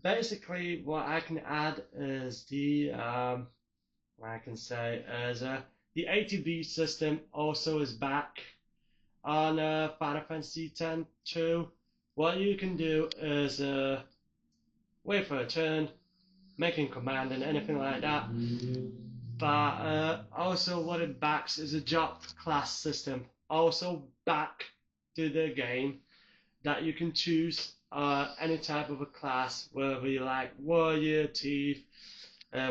Basically, what I can add is what I can say is the ATB system also is back on Final Fantasy X-2. What you can do is wait for a turn, making command and anything like that. But also what it backs is a job class system. Also back to the game that you can choose any type of a class, whether you like warrior, thief,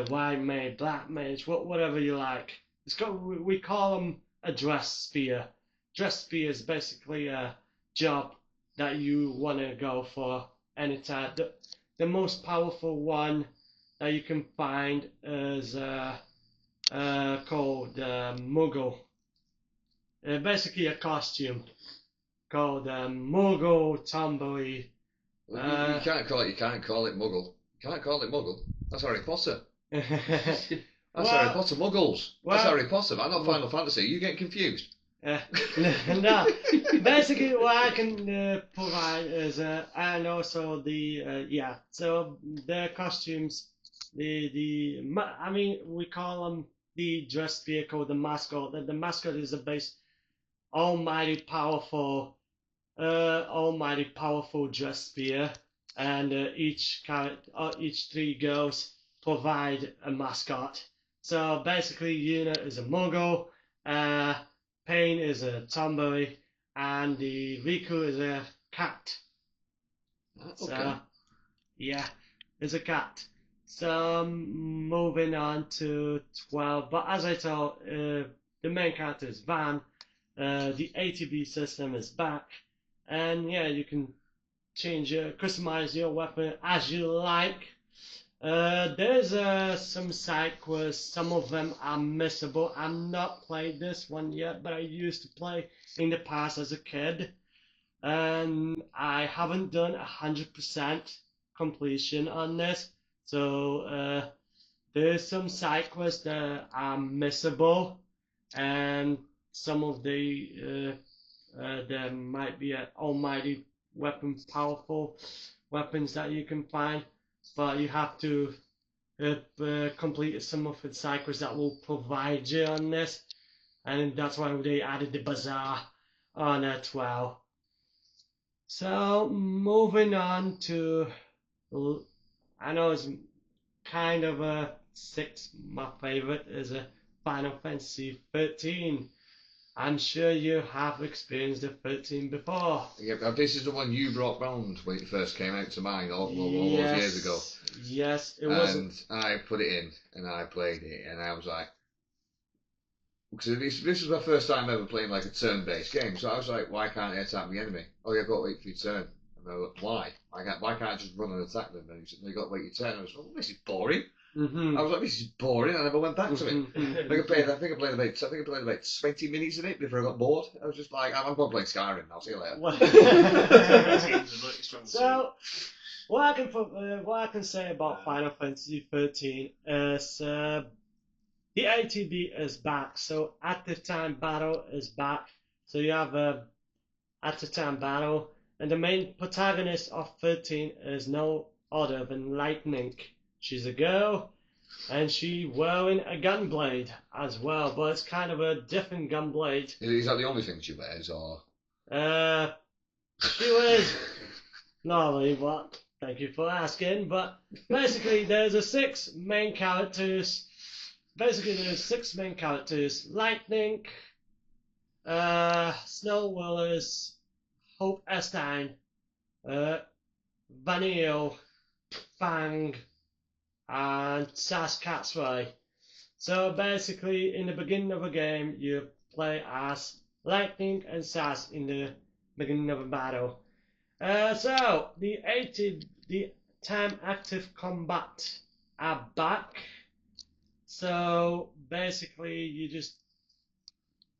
white mage, black mage, whatever you like. We call them a dress sphere. Dress sphere is basically a job that you want to go for anytime. The most powerful one that you can find is called Muggle. Basically a costume called Muggle Tomboy. You can't call it Muggle. You can't call it Muggle. That's Harry Potter. That's Harry Potter. Muggles. That's Harry Potter. I'm not Final Fantasy. You getting confused? No. Basically, what I can provide is, and also so the costumes, I mean, we call them the dress vehicle, the mascot. The mascot is a base, almighty powerful dress sphere, and each 3 girls provide a mascot. So basically, Una is a Muggle, Pain is a tomboy, and the Riku is a cat. Okay. So, yeah, it's a cat. So, moving on to 12. But as I told, the main character is Van. The ATB system is back. And yeah, you can customize your weapon as you like. There's some side quests. Some of them are missable. I've not played this one yet, but I used to play in the past as a kid. And I haven't done 100% completion on this. So there's some side quests that are missable. And some of there might be an almighty powerful weapons that you can find. But you have to complete some of the side quests that will provide you on this. And that's why they added the bazaar on 12. So, moving on to, I know it's kind of a 6, my favorite is a Final Fantasy 13. I'm sure you have experienced the 13 before. Yeah, this is the one you brought round when it first came out to mine all those years ago. Yes, it was. And I put it in and I played it and I was like, because this was my first time ever playing like a turn-based game, so I was like, why can't I attack the enemy? Oh, you've got to wait for your turn. And I was like, why? Why can't I just run and attack them? And he said, no, you've got to wait your turn. I was like, well, this is boring. Mm-hmm. I was like, this is boring. I never went back to it. I think I played about 20 minutes in it before I got bored. I was just like, I'm going to play Skyrim. I'll see you later. So, what I can say about Final Fantasy 13 is the ATB is back. So active time battle is back. So you have a active time battle, and the main protagonist of 13 is no other than Lightning. She's a girl, and she wearing a gunblade as well, but it's kind of a different gunblade. Is that the only thing she wears, or? She wears normally, but thank you for asking. But basically, there's 6 main characters. Lightning, Snow Willers, Hope Estine, Vanille, Fang, and Sass Catsray. So basically, in the beginning of a game, you play as Lightning and Sass in the beginning of a battle. So the time active combat are back. So basically, you just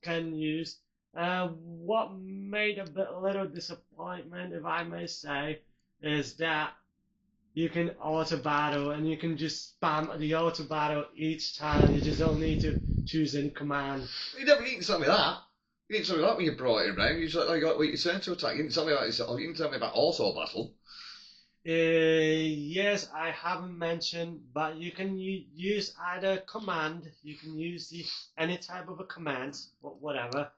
can use. What made a little disappointment, if I may say, is that you can auto battle and you can just spam the auto battle each time. You just don't need to choose any command. You didn't tell me that. You didn't tell me that when you brought it around. You just like, got your turn to attack. You didn't tell me about it. You didn't tell me about auto battle. Yes, I haven't mentioned, but you can use either command. You can use any type of a command, whatever.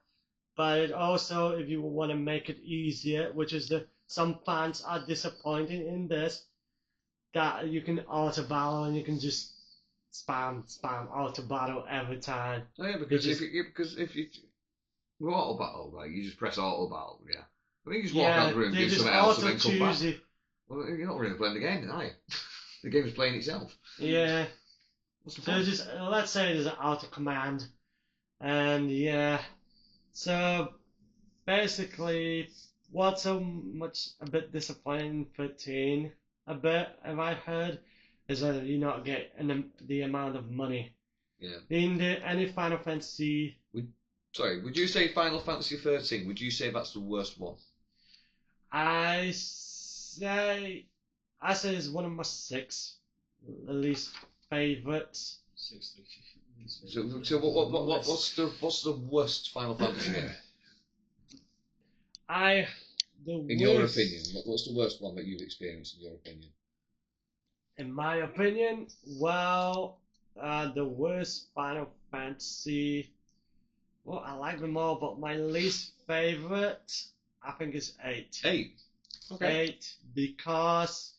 But also, if you want to make it easier, which is some fans are disappointed in this, that you can auto battle and you can just spam auto battle every time. Oh, yeah, because if you go auto battle, right, you just press auto battle, yeah. I think you just walk out the room, do something else, and then come back. Well, you're not really playing the game, are you? The game is playing itself. Yeah. What's the So point? just let's say there's an out of command, and yeah. So basically, what's so much a bit disappointing in 13, a bit, have I heard, is that you not get the amount of money. Yeah. In any Final Fantasy, Sorry, would you say Final Fantasy 13? Would you say that's the worst one? I say it's one of my six least favorites. 60. So what's the worst Final Fantasy game? In your opinion, what's the worst one that you've experienced? In your opinion? In my opinion, well, the worst Final Fantasy. Well, I like them all, but my least favorite, I think, is 8. 8. Okay. 8, because,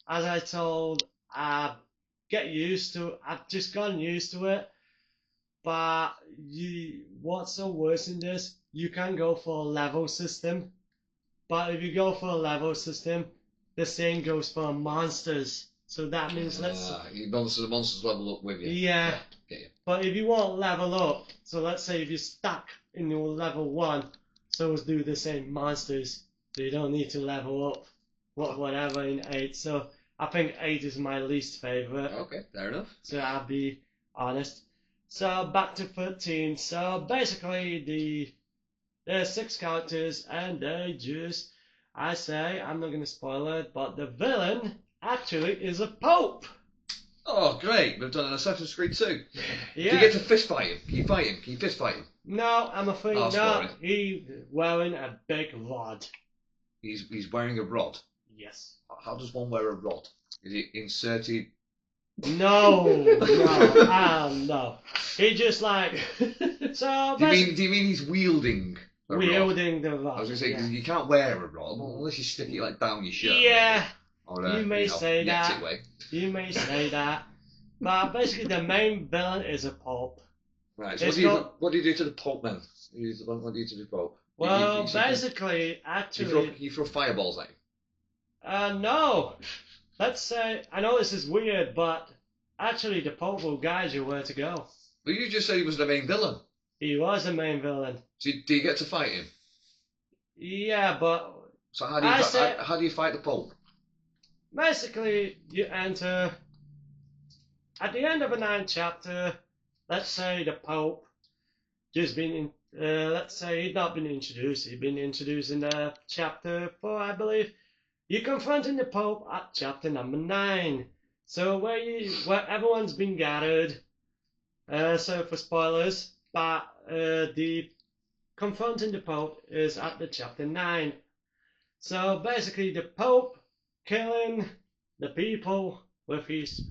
as I told, I've just gotten used to it. But what's so worse in this? You can go for a level system, but if you go for a level system, the same goes for monsters. So that means the monsters level up with you. Yeah. Get you. But if you want level up, so let's say if you're stuck in your level 1, so do the same monsters. So you don't need to level up whatever in 8. So I think 8 is my least favorite. Okay, fair enough. So I'll be honest. So back to 13. So basically there's 6 characters and they just, I'm not going to spoil it, but the villain actually is a pope. Oh, great. We've done an Assassin's Creed 2. Yeah. Do you get to fist fight him? Can you fight him? Can you fist fight him? No, I'm afraid Oh, not. He's wearing a big rod. He's wearing a rod. Yes. How does one wear a rod? Is it inserted? No. No. He just like. So. Do you mean he's wielding a rod? Wielding the rod. I was going to say, yeah. 'cause you can't wear a rod unless you stick it like down your shirt. Yeah. Or, You may say that. Way. You may say that. But basically, the main villain is a pope. Right. So what do you do to the Pope then? What do you do to the Pope? Well, basically, actually. You throw fireballs at him. No. Let's say, I know this is weird, but actually, the Pope will guide you where to go. But you just said he was the main villain. He was the main villain. So do you get to fight him? Yeah, but. So how do you fight the Pope? Basically, you enter. At the end of a 9th chapter, let's say the Pope just been let's say he'd not been introduced. He'd been introduced in chapter 4, I believe. You're confronting the Pope at chapter number 9. So where everyone's been gathered. So for spoilers, but the confronting the Pope is at the chapter 9. So basically, the Pope killing the people with his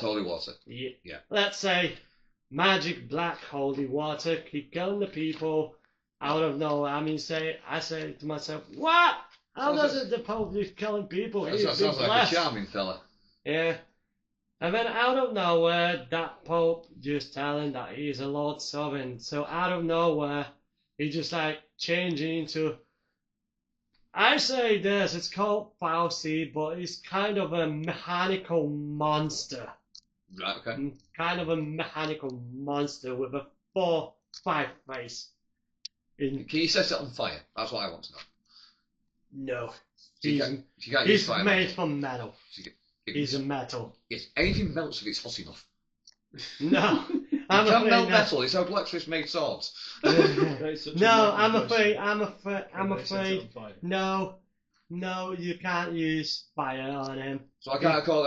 holy water. Yeah. Let's say magic black holy water. Keep killing the people out of nowhere. I mean, I say to myself, what? How does the Pope be killing people? That sounds like a charming fella. Yeah. And then out of nowhere, that Pope just telling that he's a Lord Sovereign. So out of nowhere, he just like changing into. I say this, it's called Fanstay, but it's kind of a mechanical monster. Right, okay. Kind of a mechanical monster with a 4-5 face. Can you set it on fire? That's what I want to know. No. He's made from metal. He's a metal. Yes, anything melts if it's hot enough. No. You can't melt metal, it's how blacksmiths make swords. No, I'm afraid. No, you can't use fire on him. So I can't call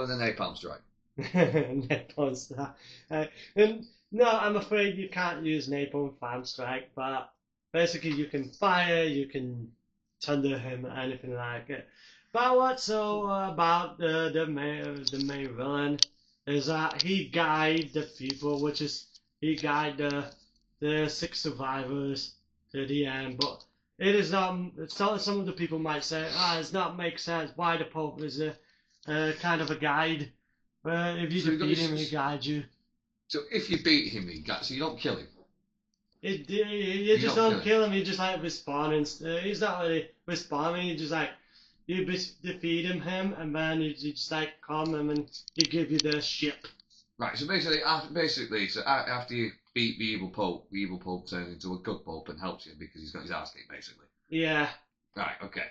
in a napalm strike. Napalm strike. No, I'm afraid you can't use napalm strike. But basically, you can fire, you can thunder him, anything like it. But what's so about the main villain is that he guides the people, he guides the 6 survivors to the end. But it is not. Some of the people might say, it's not make sense why the Pope is a kind of a guide. If you defeat him, he guides you. So if you beat him, so you don't kill him. You just don't kill him. He just like respawning. He's not really respawning. He just like you defeat him, and then you just like come and then he give you the ship. Right, so after you beat the evil Pope turns into a good Pope and helps you because he's got his ass kicked, basically. Yeah. Right, okay.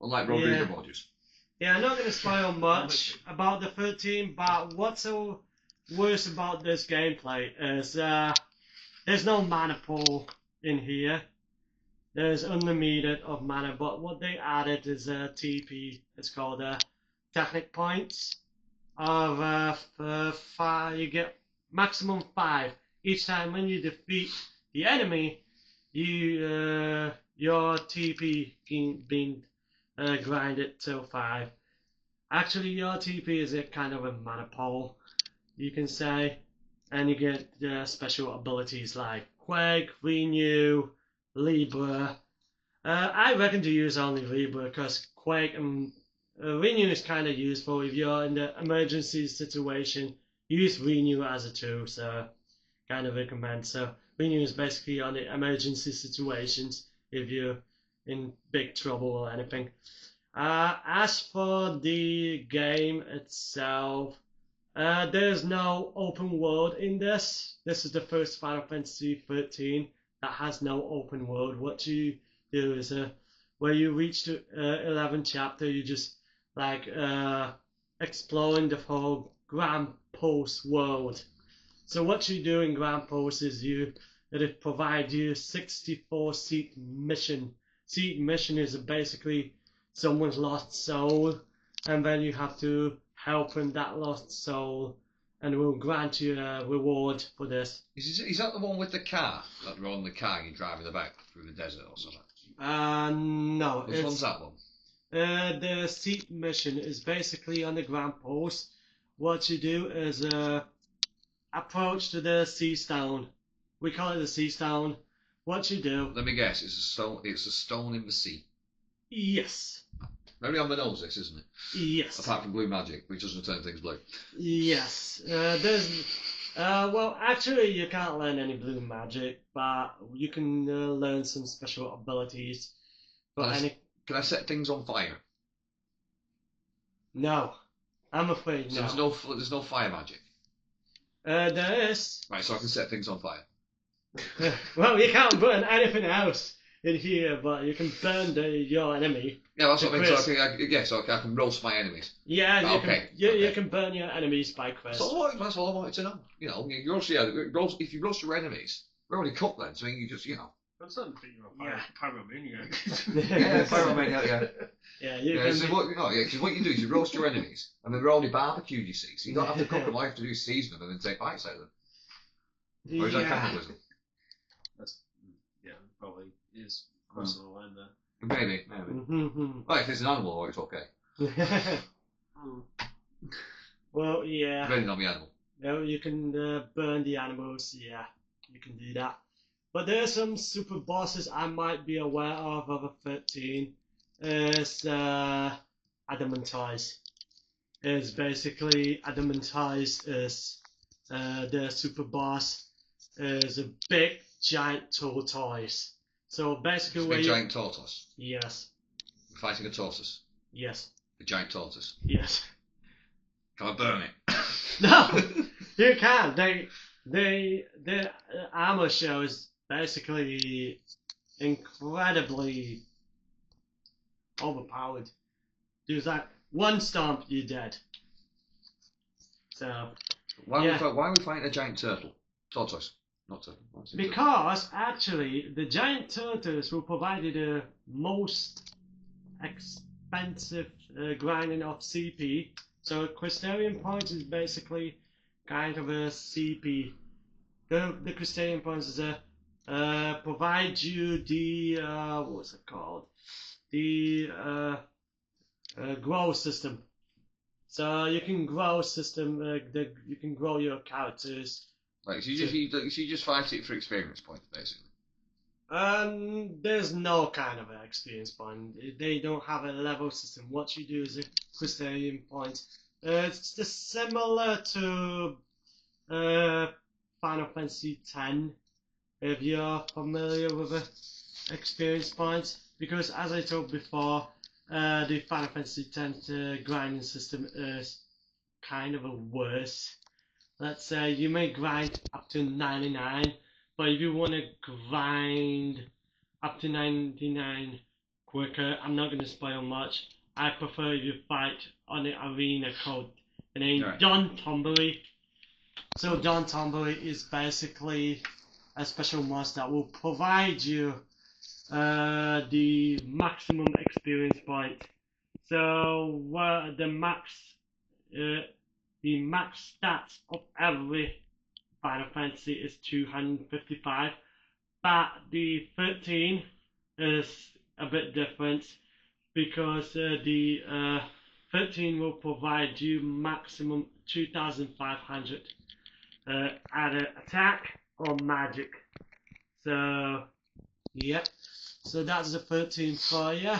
Unlike Rodrigo Rogers. Yeah, I'm not going to spoil much about the 13, but what's so worse about this gameplay is there's no mana pool in here. There's unlimited of mana, but what they added is a TP. It's called Technic Points. Of 5, you get maximum 5 each time when you defeat the enemy. Your TP being grinded till 5. Actually, your TP is a kind of a mana pool, you can say, and you get special abilities like Quake, Renew, Libra. I reckon to use only Libra because Quake and Renew is kind of useful if you're in the emergency situation. Use Renew as a tool, so kind of recommend. So Renew is basically on the emergency situations if you're in big trouble or anything. As for the game itself, there's no open world in this. This is the first Final Fantasy 13 that has no open world. What you do is where you reach the 11th chapter, you just like exploring the whole Grand Post world. So what you do in Grand Post is it provide you 64 seat mission. Seat mission is basically someone's lost soul, and then you have to help in that lost soul, and we'll grant you a reward for this. Is that the one with the car? That you're on the car and you're driving about through the desert or something? No. Which one's that one? The seat mission is basically on the Grand Post. What you do is approach to the sea stone. We call it the sea stone. What you do? Let me guess. It's a stone. It's a stone in the sea. Yes. Very on the nose, this, isn't it? Yes. Apart from blue magic, which doesn't turn things blue. Yes. Well, actually, you can't learn any blue magic, but you can learn some special abilities. Can I set things on fire? No, I'm afraid so no. There's no fire magic. There is. Right, so I can set things on fire. Well, you can't burn anything else in here, but you can burn your enemy. Yeah, that's what I mean. So I can roast my enemies. Yeah, you can burn your enemies by crisp. That's all I wanted to know. You know, if you roast your enemies, they're already cooked then. So you just, That's not that you're a pyromaniac. Yeah, pyromaniac. Yeah. Because what you do is you roast your enemies, and then they're only barbecued. You see, so you don't have to cook them. All you have to do is season them and then take bites out of them. Or is that capitalism? Probably is crossing the line there. Maybe. Well, if it's an animal, it's okay. Well, yeah. Depending on the animal. No, you can burn the animals. Yeah, you can do that. But there are some super bosses I might be aware of a 13. Is Adamantize. Is basically Adamantize is the super boss is a big giant tortoise. So basically, giant tortoise. Yes. We're fighting a tortoise. Yes. A giant tortoise. Yes. Can I burn it? No, you can't. The armor show is basically incredibly overpowered. There's like one stomp, you're dead. So. Why are we fighting a giant tortoise? Not turtle. Because actually, the giant turtles will provide you the most expensive grinding of CP. So Crystalian Points is basically kind of a CP. The Crystalian Points is provide you the what's it called? The grow system. So you can grow you can grow your characters. Right, so you just fight it for experience points, basically. There's no kind of an experience point. They don't have a level system. What you do is a Crystalian point. It's just similar to Final Fantasy X, if you're familiar with the experience points. Because as I told before, the Final Fantasy X grinding system is kind of a worse. Let's say you may grind up to 99, but if you want to grind up to 99 quicker, I'm not going to spoil much. I prefer you fight on the arena code named Right. Don Tomboli. So Don Tomboli is basically a special monster that will provide you the maximum experience point. So the max stats of every Final Fantasy is 255, but the 13 is a bit different because the 13 will provide you maximum 2,500 either attack or magic. So, yep. So that's the 13 for you.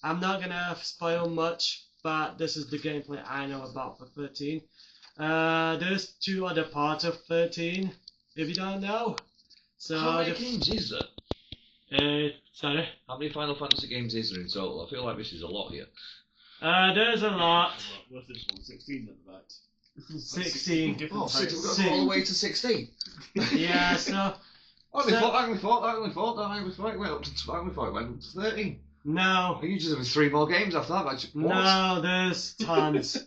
I'm not gonna spoil much, but this is the gameplay I know about for 13. There's 2 other parts of 13, if you don't know. So How many games is there? Sorry. How many Final Fantasy games is there in total? I feel like this is a lot here. There's a lot. What's this one? 16 at the back. 16. different Oh, types. we've got all the way to 16. Yeah, so I only thought it went up to 13. no. You just have 3 more games after that. What? No, there's tons.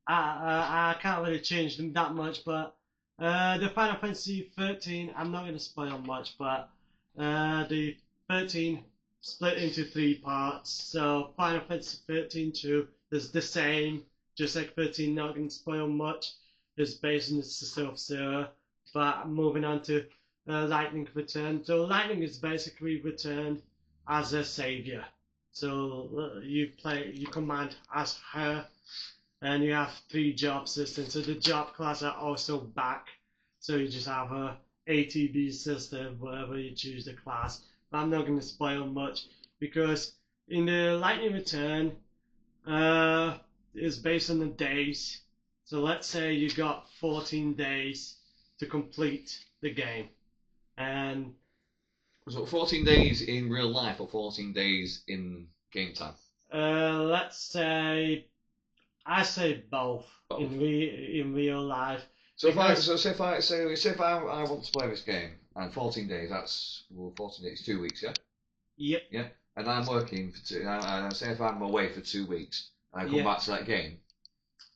I can't really change them that much, but the Final Fantasy 13, I'm not going to spoil much, but the 13 split into 3 parts. So Final Fantasy 13 2 is the same, just like 13, not going to spoil much. It's based on the system of Zero, but moving on to Lightning Return. So Lightning is basically returned as a savior. So you command as her, and you have 3 job systems. So the job class are also back. So you just have a ATB system, whatever you choose the class. But I'm not going to spoil much because in the Lightning Return, it's based on the days. So let's say you got 14 days to complete the game, and So 14 days in real life or 14 days in game time? let's say I say both. Both. in real life. So Because- if I want to play this game and 14 days, that's 14 days, 2 weeks, yeah. Yep. And I'm working for say if I'm away for 2 weeks and I come Yeah. back to that game,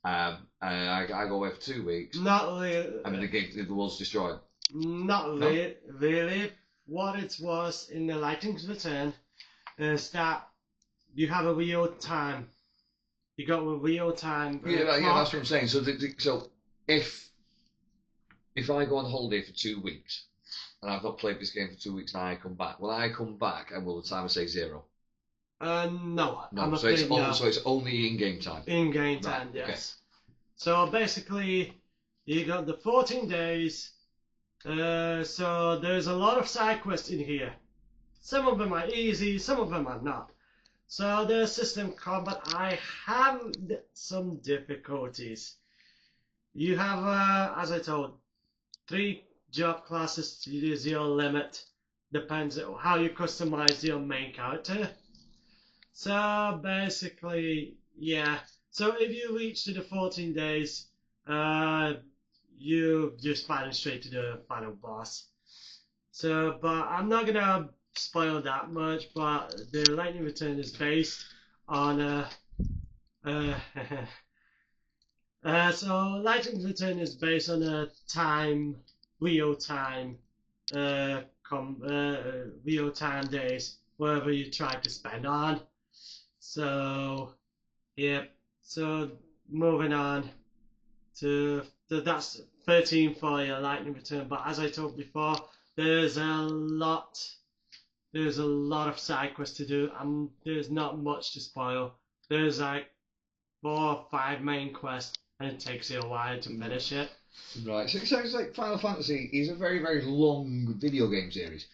and I go away for 2 weeks, Not really. and then the world's destroyed. Not No? really. What it was in the Lightning's Return is that you have a real time. You got a real time. Yeah, that's clock. what I'm saying. So so if I go on holiday for 2 weeks and I've not played this game for 2 weeks and I come back, will I come back and will the timer say 0? No. No. I'm So it's afraid no. so it's only in game time. In game Right, time, okay. yes. So basically, you got the 14 days. So there's a lot of side quests in here. Some of them are easy, some of them are not. So the system combat, I have some difficulties. You have, as I told, 3 job classes is your limit. Depends on how you customize your main character. So basically, yeah. So if you reach to the 14 days, you just fighting straight to the final boss. So, but I'm not gonna spoil that much. But the Lightning Return is based on so Lightning Return is based on a real time days, wherever you try to spend on. So, yep. So moving on to that's 13 for your Lightning Return. But as I told before, there's a lot of side quests to do. There's not much to spoil. There's like 4 or 5 main quests, and it takes you a while to finish it. Right. So it sounds like Final Fantasy is a very, very long video game series.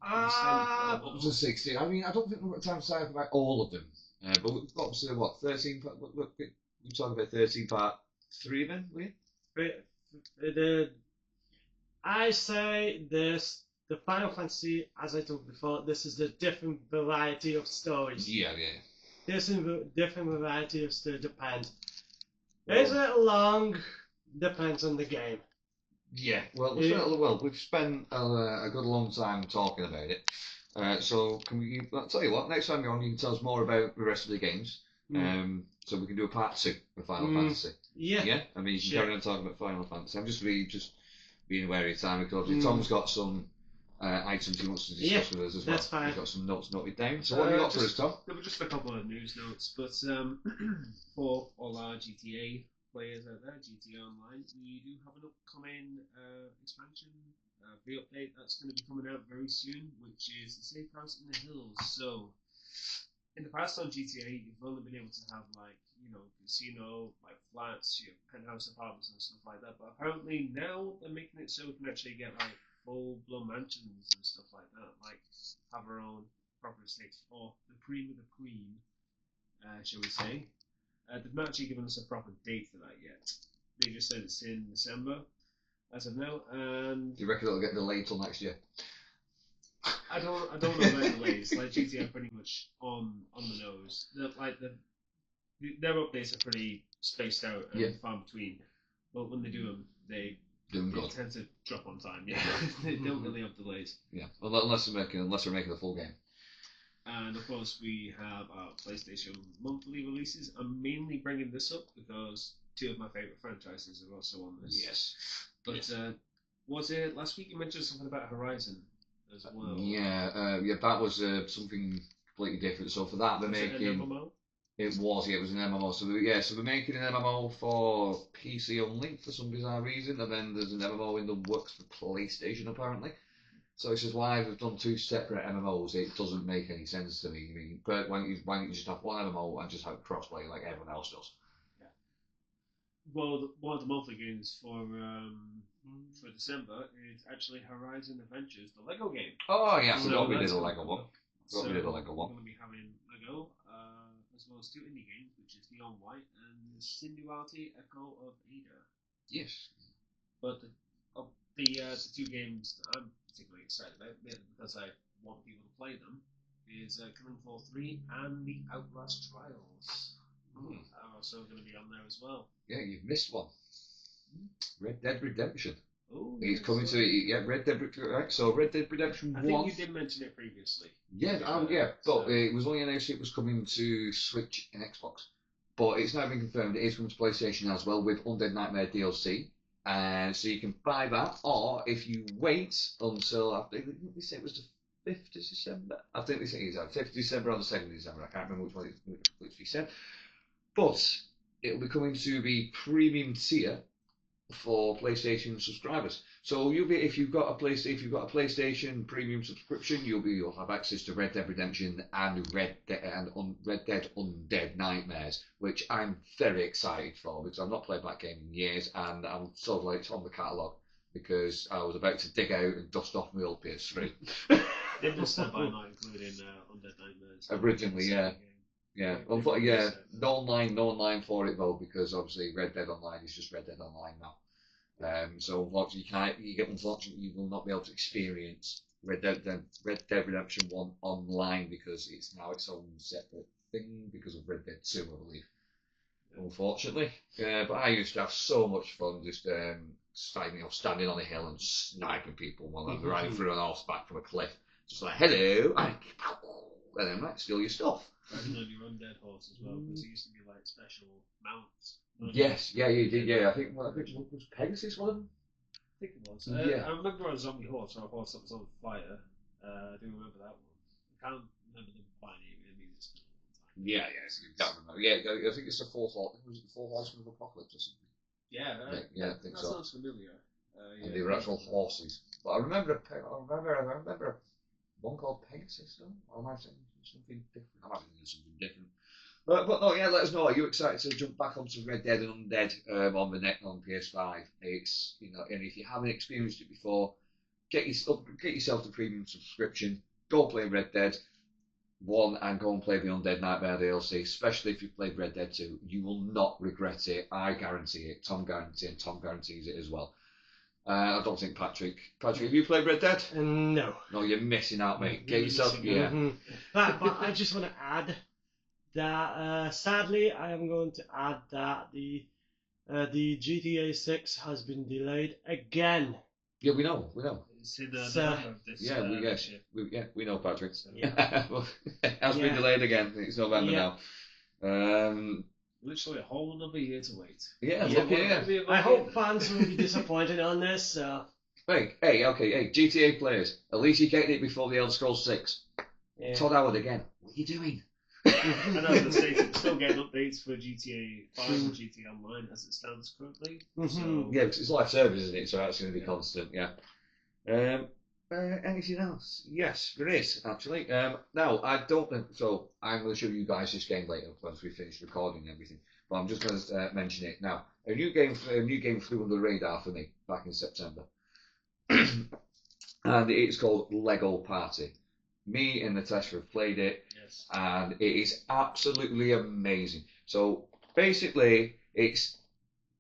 Up to 16. I mean, I don't think we've got time to talk about all of them. But we've got to what 13. We're talking about 13 part 3 then, will you? I say this, the Final Fantasy, as I told before, this is the different variety of stories. Yeah. different variety of still depends. Is it long? Depends on the game. Yeah, well, we've spent a good long time talking about it. So can we? I'll tell you what. Next time you're on, you can tell us more about the rest of the games. So we can do a part 2 of Final Fantasy. Yeah. Yeah. I mean, you can carry on talking about Final Fantasy. I'm just being aware of time because Tom's got some items he wants to discuss with us as well. That's fine. He's got some notes noted down. So what have you got for us, Tom? There were just a couple of news notes, but for all our GTA players out there, GTA Online, we do have an upcoming expansion, free update that's going to be coming out very soon, which is the Safe House in the Hills. So, in the past on GTA, you've only been able to have casino, like flats, penthouse apartments and stuff like that. But apparently now they're making it so we can actually get like full-blown mansions and stuff like that, like have our own proper estates for the cream of the cream, shall we say. They've not actually given us a proper date for that yet. They just said it's in December as of now, and Do you reckon it'll get delayed till next year? I don't know about delays. Like GTA are pretty much on the nose. Their updates are pretty spaced out and far between. But when they do them, they tend to drop on time. Yeah, they don't really have delays. Yeah, unless we're making a full game. And of course, we have our PlayStation monthly releases. I'm mainly bringing this up because 2 of my favorite franchises are also on this. Yes. But was it last week you mentioned something about Horizon as well? Yeah, that was something completely different. So for that, they're making an MMO? It was an MMO. So they're making an MMO for PC only for some bizarre reason, and then there's an MMO in the works for PlayStation apparently. So it's just why they've done 2 separate MMOs. It doesn't make any sense to me. I mean, but why don't you just have one MMO and just have crossplay like everyone else does? Yeah. Well, one of the monthly games for December is actually Horizon Adventures, the Lego game. Oh yeah, So forgot we did a that's Lego one. So We did a Lego one. we're going to be having Lego, as well as 2 indie games, which is Neon White and Sinduality Echo of Ada. Yes. But the 2 games that I'm particularly excited about, because I want people to play them, is Killing Floor 3 and the Outlast Trials. Are also going to be on there as well. Yeah, you've missed one. Red Dead Redemption. Oh, It's coming to Red Dead Redemption. Right? So Red Dead Redemption 1. I think you did mention it previously. Yeah, but it was only announced it was coming to Switch and Xbox. But it's now been confirmed it is coming to PlayStation as well with Undead Nightmare DLC. And so you can buy that, or if you wait until, I think they said it was the 5th of December. I think they said it was 5th of December or the 2nd of December. I can't remember which one which we said. But it'll be coming to the premium tier for PlayStation subscribers. So if you've got a PlayStation premium subscription, you'll have access to Red Dead Redemption and Red Dead Undead Nightmares, which I'm very excited for because I've not played that game in years, and I'm sort of like it's on the catalogue because I was about to dig out and dust off my old PS3. They must have by not including Undead Nightmares. Originally, yeah. Yeah, no online for it though, because obviously Red Dead Online is just Red Dead Online now. So unfortunately, you will not be able to experience Red Dead Redemption 1 online because it's now its own separate thing because of Red Dead 2, I believe. Unfortunately, but I used to have so much fun just standing on a hill and sniping people while I'm riding through an horseback from a cliff, just like hello, and then steal your stuff. Riding on your undead horse as well, because it used to be like special mounts. Yes, you did, yeah. I think was Pegasus one of them? I think it was. I remember a zombie horse or a horse that was on fire. I do remember that one. I can't remember the by name. I mean, it's been a long time. Yeah, you can't remember. Yeah, I think it's the 4th horse. Was it the 4 Horsemen of Apocalypse or something? Yeah, I think so. That sounds familiar. And they were actual horses. But I remember one called Pegasus, though? Or am I saying something different? I might be thinking something different. But no, yeah, let us know. Are you excited to jump back onto Red Dead and Undead on PS5? It's and if you haven't experienced it before, get yourself the premium subscription. Go play Red Dead 1 and go and play the Undead Nightmare DLC. Especially if you've played Red Dead 2, you will not regret it. I guarantee it. Tom guarantees it as well. I don't think Patrick, have you played Red Dead? No. No, you're missing out, mate. Get yourself, But I just want to add, that sadly I am going to add that the GTA 6 has been delayed again. Yeah, we know. It's in So- November of this Yeah, this year. we know, Patrick. So, It has been Yeah. delayed again. It's November Yeah. now. literally a whole another year to wait. Yeah, Yeah, look at it. I hope fans will be disappointed on this. So Hey, GTA players. At least you're getting it before the Elder Scrolls 6. yeah. Todd Howard again. What are you doing? I know the states are still getting updates for GTA 5 and GTA Online as it stands currently. Mhm. So Yeah, because it's live service, isn't it? So that's going to be constant. Yeah. Anything else? Yes, there is actually. Now I don't think so. I'm going to show you guys this game later once we finish recording and everything. But I'm just going to mention it now. A new game flew under the radar for me back in September, and it's called Lego Party. Me and Natasha have played it, yes. and it is absolutely amazing. So basically, it's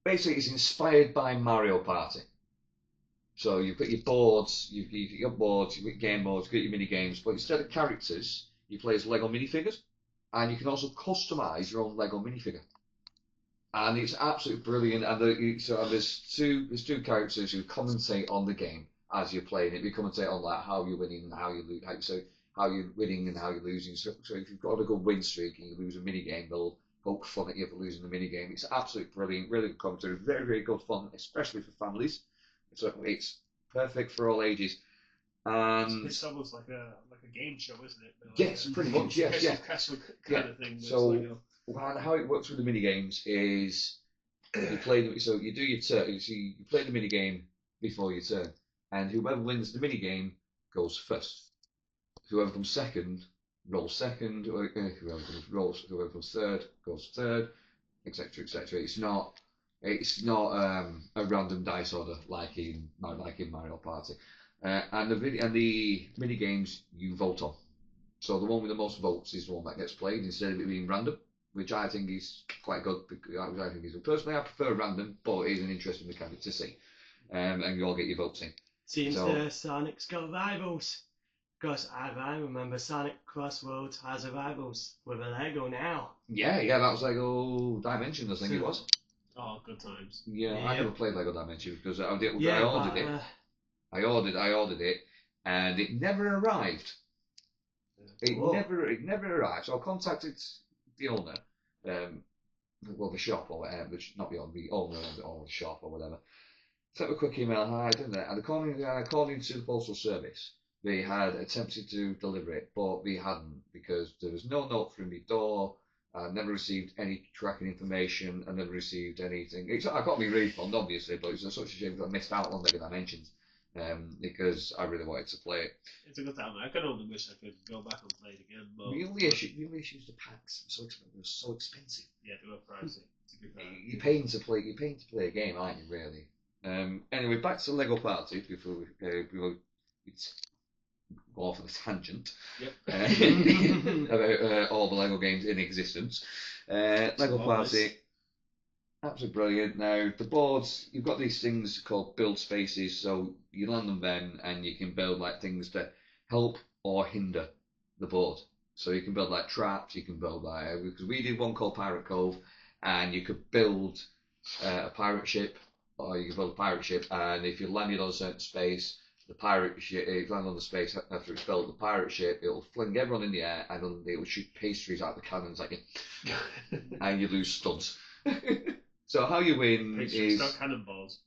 inspired by Mario Party. So you've got your boards, you've got boards, you've got game modes, you've got your mini games, but instead of characters, you play as Lego minifigures, and you can also customise your own Lego minifigure. And it's absolutely brilliant. And there's two characters who commentate on the game as you're playing it. They commentate on like how you're winning and how you lose. How you're winning and how you're losing. So if you've got a good win streak and you lose a mini game, they'll poke fun at you for losing the mini game. It's absolutely brilliant. Really good commentary. Very, very good fun, especially for families. So it's perfect for all ages. It's almost like a game show, isn't it? Like Yes, pretty much. Yes, yeah. Casual kind of thing. So- Lego. And how it works with the mini games is you play them. So you do your turn. So you play the mini game before your turn, and whoever wins the mini game goes first. Whoever comes second rolls second. Whoever comes third goes third, etc., etc. It's not a random dice order like in Mario Party. And the mini games you vote on. So the one with the most votes is the one that gets played instead of it being random, which I think is quite good. Personally, I prefer random, but it is an interesting mechanic to see. And you all get your votes in. Seems So- Sonic's got rivals. Because I remember Sonic Crossroads has a rivals with a Lego now. Yeah, that was Lego Dimensions, I think it was. Oh, good times. Yeah, I Yeah. never played Lego Dimensions because I ordered Yeah, it. I ordered it, and it never arrived. It Whoa. never arrived. So I contacted the owner, the shop or whatever, not the owner, the owner of the shop or whatever. Sent a quick email, hi, didn't it? And according to the postal service, they had attempted to deliver it, but they hadn't because there was no note from the door. I never received any tracking information. I never received anything. I got my refund, obviously, but it's such a shame that I missed out on Lego Dimensions because I really wanted to play it. It's a good time. I can only wish I could go back and play it again. But The only issue is the packs. They were so expensive. yeah, they were pricey. To be fair. You're paying to play a game, aren't you? Really. Anyway, back to Lego Party before we go off on a tangent Yep. about all the Lego games in existence. Lego Party, absolutely brilliant. Now the boards, you've got these things called build spaces, so you land on them and you can build like things that help or hinder the board. So you can build like traps, you can build like because we did one called Pirate Cove, and you could build a pirate ship, or you could build a pirate ship, and if you landed on a certain space, the pirate ship, if you land on the space after it's built, the pirate ship, it'll fling everyone in the air, and then it will shoot pastries out the cannons at you, and you lose studs. So how you win Pastries, is not cannonballs.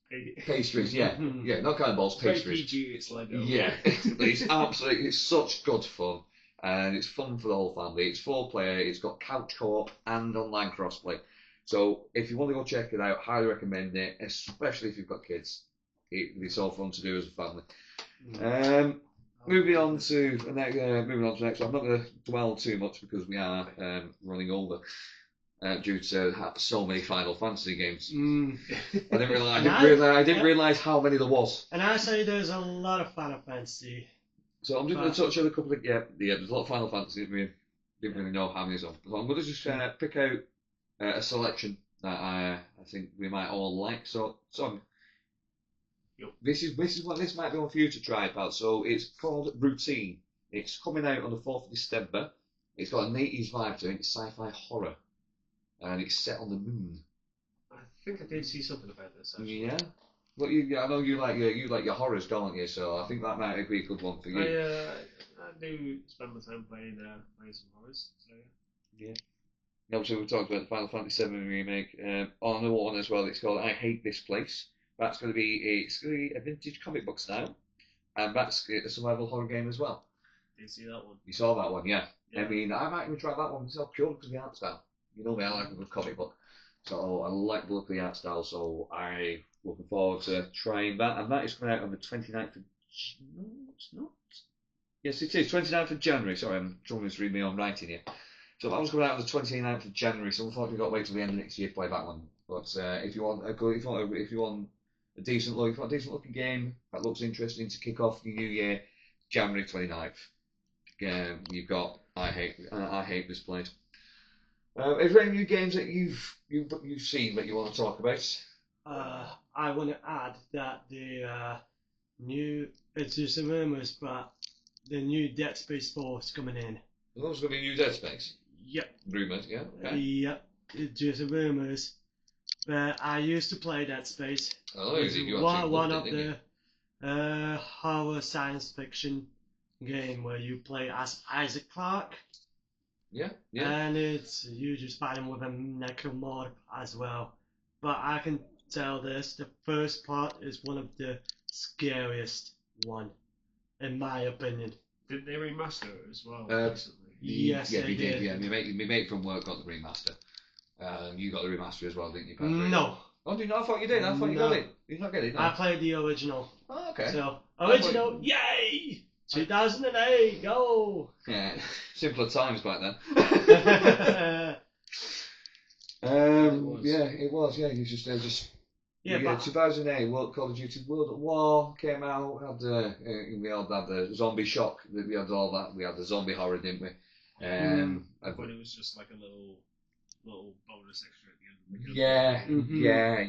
pastries, yeah, not cannonballs, It's very pastries. PG, it's Lego. Yeah, it's such good fun, and it's fun for the whole family. It's 4-player, it's got couch co-op and online crossplay. So if you want to go check it out, highly recommend it, especially if you've got kids. It's all fun to do as a family. Moving on to the next. I'm not going to dwell too much because we are running over due to so many Final Fantasy games. I didn't realise how many there was. And I say there's a lot of Final Fantasy. So I'm just going to touch on a couple of there's a lot of Final Fantasy. We didn't really know how many there's on. So I'm going to just pick out a selection that I think we might all like. So Yep. this is what this might be on future try, pal. So it's called Routine. It's coming out on the 4th of December. It's got a 80s vibe to it. It's sci-fi horror, and it's set on the moon. I think I did see something about this actually. Yeah. Well, I know you like your horrors, don't you? So I think that might be a good one for you. I do spend my time playing some horrors. So yeah. Yeah. Obviously, we talked about the Final Fantasy VII remake. On the one as well, it's called I Hate This Place. That's going to be a vintage comic book style, and that's a survival horror game as well. Did you see that one? You saw that one, yeah. Yeah. I mean, I might even try that one myself purely because of the art style. You know me, I like a good comic book. So I like the look of the art style, so I'm looking forward to trying that. And that is coming out on the 29th of... No, it's not. Yes, it is, 29th of January. Sorry, I'm trying to read my own writing here. So that was coming out on the 29th of January, so unfortunately we've got to wait till the end of next year to play that one. But if you want a decent looking game that looks interesting to kick off the new year, January 29th. You've got I Hate This Place. Is there any new games that you've seen that you want to talk about? I want to add that the new, it's just rumors, but the new Dead Space 4 is coming in. There's going to be a new Dead Space. Yep. Rumours, yeah. Okay. Yep. It's just rumors. But I used to play Dead Space. Oh, It's you one actually of loved the horror science fiction game where you play as Isaac Clarke. Yeah, yeah. And you just fight him with a necromorph as well. But I can tell this, the first part is one of the scariest one, in my opinion. Did they remaster it as well recently? Yes, yeah, they we did. did. Yeah, my mate from work got the remaster. You got the remaster as well, didn't you, Patrick? No. Oh, did you? I thought you did. I thought you got it. Did you not get it? No. I played the original. Oh, okay. So, original, yay! 2008, go! Yeah, simpler times back then. Yeah, it was. Yeah, you just. Yeah, but 2008, Call of Duty World at War came out. We all had the zombie shock. We had all that. We had the zombie horror, didn't we? But it was just like a little bonus extra at the end.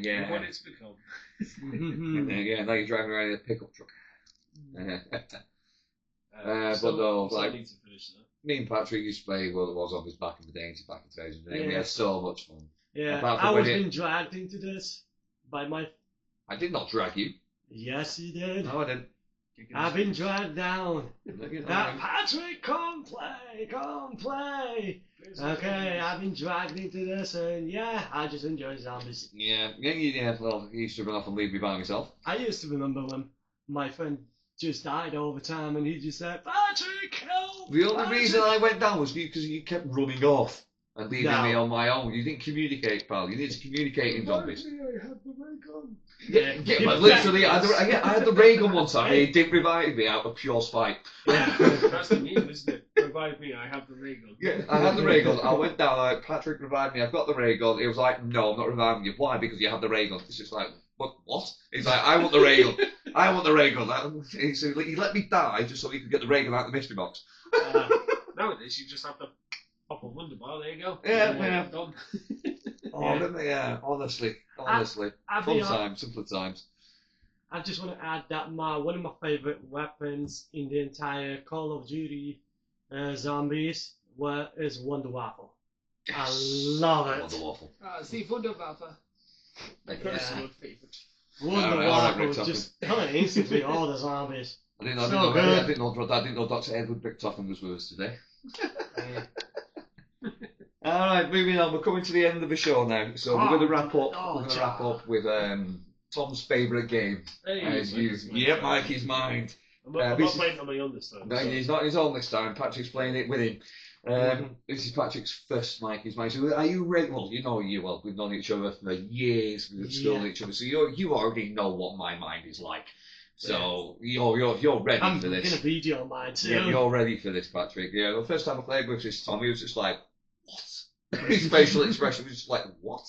Yeah. What it's become. Yeah, now you're driving around in a pickup truck. But no, I like need to finish that. me and Patrick used to play World of War Zombies back in the day, back in 2008. We Yeah. had so much fun. yeah, Apart from I was when being dragged into this by my. I did not drag you. Yes, you did. No, I didn't. I've been dragged down. No, you Patrick, come play. Okay, I've been dragged into this, and yeah, I just enjoy zombies. Yeah. Well, you used to run off and leave me by myself. I used to remember when my friend just died all the time, and he just said, Patrick, help! The only Patrick!" reason I went down was because you kept running off and leaving No. me on my own. You didn't communicate, pal. You need to communicate in zombies. I had the ray gun. Yeah, but literally, I had the ray gun one time, and he didn't revive me out of pure spite. Yeah. That's the meme, isn't it? Revive me, I have the ray gun. Yeah, I had the ray gun. I went down, like, Patrick revived me. I've got the ray gun. It was like, no, I'm not reviving you. Why? Because you have the ray gun. It's just like, what? He's like, I want the ray gun. I want the ray gun. He let me die just so he could get the ray gun out of the mystery box. Nowadays, you just have to pop a wonder bar. There you go. Yeah. Done. Honestly. I'll Fun be honest, times, simpler times. I just want to add that one of my favorite weapons in the entire Call of Duty zombies is Wonder Waffle. I love it. Wonder Waffle. It's the Wunderwaffe. My personal favorite. Wonder Alright, Waffle Rick just killing instantly all the zombies. I didn't So know good. I didn't know Dr. Edward Bricktoffen was with us today. Alright, moving on. We're coming to the end of the show now. So we're going to wrap up. We're going to wrap up with Tom's favourite game. Yep, Mikey's mind. I'm not playing on my own this time. No, he's not his own this time. Patrick's playing it with him. This is Patrick's first Mikey's mind. So are you ready? Well, you know you well. We've known each other for years. We've stolen each other. So you already know what my mind is like. So you're ready I'm for this. gonna beat you on mine too. Yeah, you're ready for this, Patrick. Yeah, the first time I played with this Tom, he was just like, what? His facial expression was just like, what?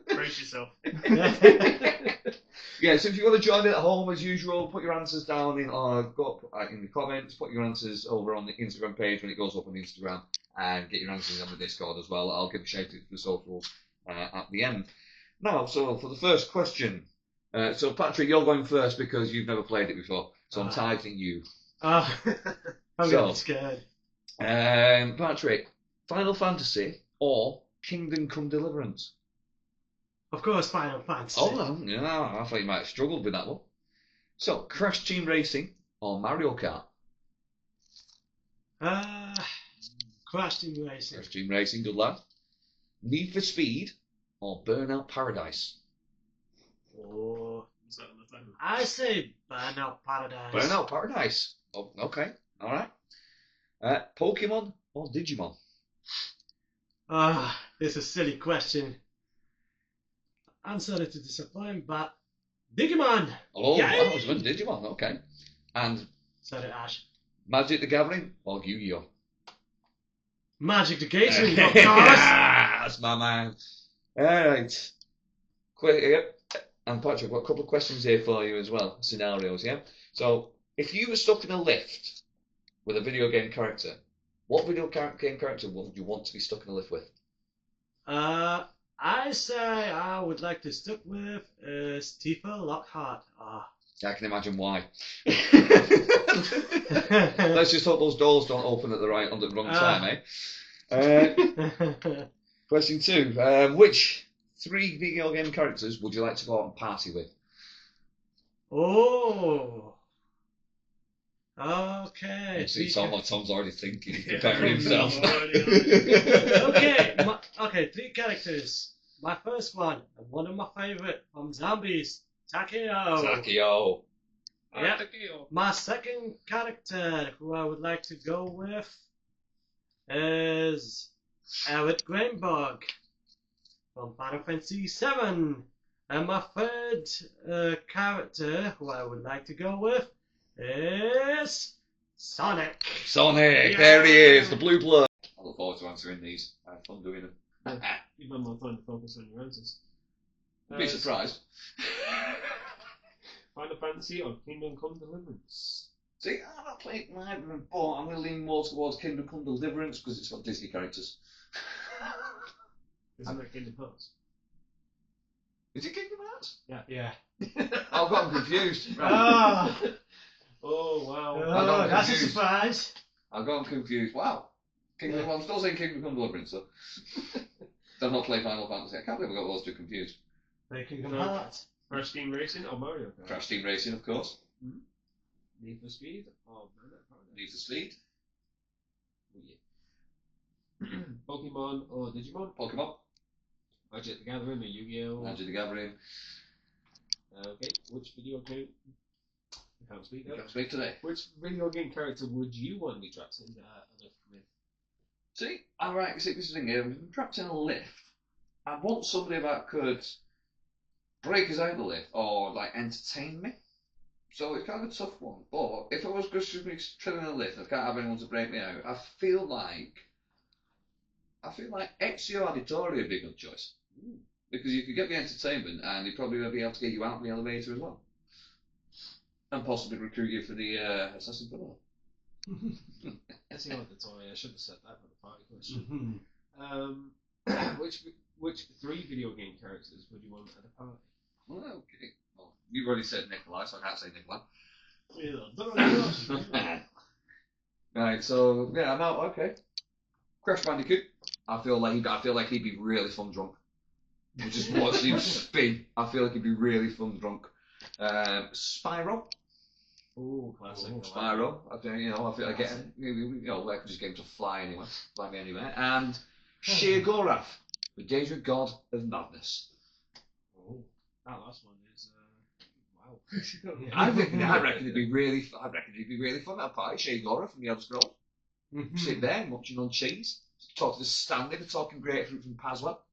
Brace yourself. Yeah, so if you want to join it at home, as usual, put your answers down in the comments, put your answers over on the Instagram page when it goes up on Instagram, and get your answers on the Discord as well. I'll give a shout out to the socials at the end. Now, so for the first question, so Patrick, you're going first because you've never played it before, so I'm targeting you. I'm So- getting scared. Patrick, Final Fantasy or Kingdom Come Deliverance? Of course, Final Fantasy. Oh, no, yeah, I thought you might have struggled with that one. So, Crash Team Racing or Mario Kart? Crash Team Racing. Crash Team Racing, good lad. Need for Speed or Burnout Paradise? Oh, Was that on the phone? I say Burnout Paradise. Burnout Paradise. Oh, okay, alright. Pokemon or Digimon? This is a silly question. I'm sorry to disappoint, but Digimon! Oh, Yay! wow, that was good. Digimon, okay. And Sorry, Ash. Magic the Gathering or Yu-Gi-Oh? Magic the Gathering, of course! That's my man. Alright. And Patrick, I've got a couple of questions here for you as well. Scenarios, yeah? So, if you were stuck in a lift with a video game character, what video game character would you want to be stuck in a lift with? I say I would like to stick with Tifa Lockhart. I can imagine why. Let's just hope those doors don't open at the wrong time, eh? Question 2. Which 3 video game characters would you like to go out and party with? Oh. Okay. You see, Tom's already thinking, Yeah. preparing himself. Okay, 3 characters. My first one, and one of my favourite from Zombies, Takeo. Takeo. Yeah. My second character who I would like to go with is Eric Greenberg from Final Fantasy VII. And my third character who I would like to go with is Sonic. Sonic, Yeah. there he is, the blue blood. I look forward to answering these. I have fun doing them. You've had more time to focus on your answers. Be surprised. Final Fantasy or Kingdom Come Deliverance? See, I'm not playing neither, but I'm going to lean more towards Kingdom Come Deliverance because it's got Disney characters. Isn't that Kingdom Hearts? Is it Kingdom Hearts? Yeah. I've got them confused. Right. Ah. Oh, wow. got That's a confused. surprise. I've got them confused. Wow. I'm still saying Kingdom Come Deliverance, though. I've not played Final Fantasy. I can't believe I got those two confused. Kingdom No. Hearts. Crash Team Racing or Mario Kart? Crash Team Racing, of course. Need for Speed or Burnout Paradise? Need for Speed. Oh, yeah. Pokemon or Digimon? Pokemon. Magic the Gathering or Yu-Gi-Oh? Magic the Gathering. Okay, which video game... I can't speak now. Can't speak today. Which video game character would you want to be trapped in a lift with? See, alright, see, this is the thing here. If I'm trapped in a lift, I want somebody that could break us out of the lift or, like, entertain me. So it's kind of a tough one. But if I was just chilling in a lift and I can't have anyone to break me out, I feel like XIII Auditoria would be a good choice. Because you could get the entertainment and he'd probably be able to get you out in the elevator as well. And possibly recruit you for the Assassin's Creed. That's the toy. I should have said that for the party question. Which 3 video game characters would you want at a party? Well, okay. Well, you've already said Nikolai, so I can't say Nikolai. Right, so yeah, no, okay. Crash Bandicoot. I feel like he'd be really fun drunk. Just watching him spin. I feel like he'd be really fun drunk. Spyro. Oh, classic. Spyro. I feel like I could just get him to fly me anywhere. And Sheer-Gorath, the Daedra God of Madness. Oh, that last one is wow. I reckon it'd be really fun at a party. Sheer-Gorath from the Elder Scrolls. Sit there munching on cheese. Talk to the Stanley for talking grapefruit from Paswell.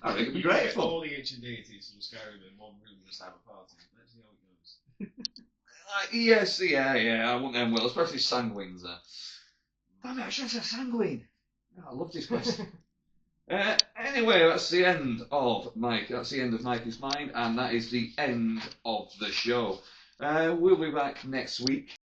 I think it'd be great fun. All the ancient deities from Skyrim in one room, just have a party. Let's see how it goes. Yes, yeah. I want them well, especially Sanguines there. Damn it, I should have said Sanguine. Oh, I love this question. Anyway, that's the end of Mike. That's the end of Mikey's Mind, and that is the end of the show. We'll be back next week.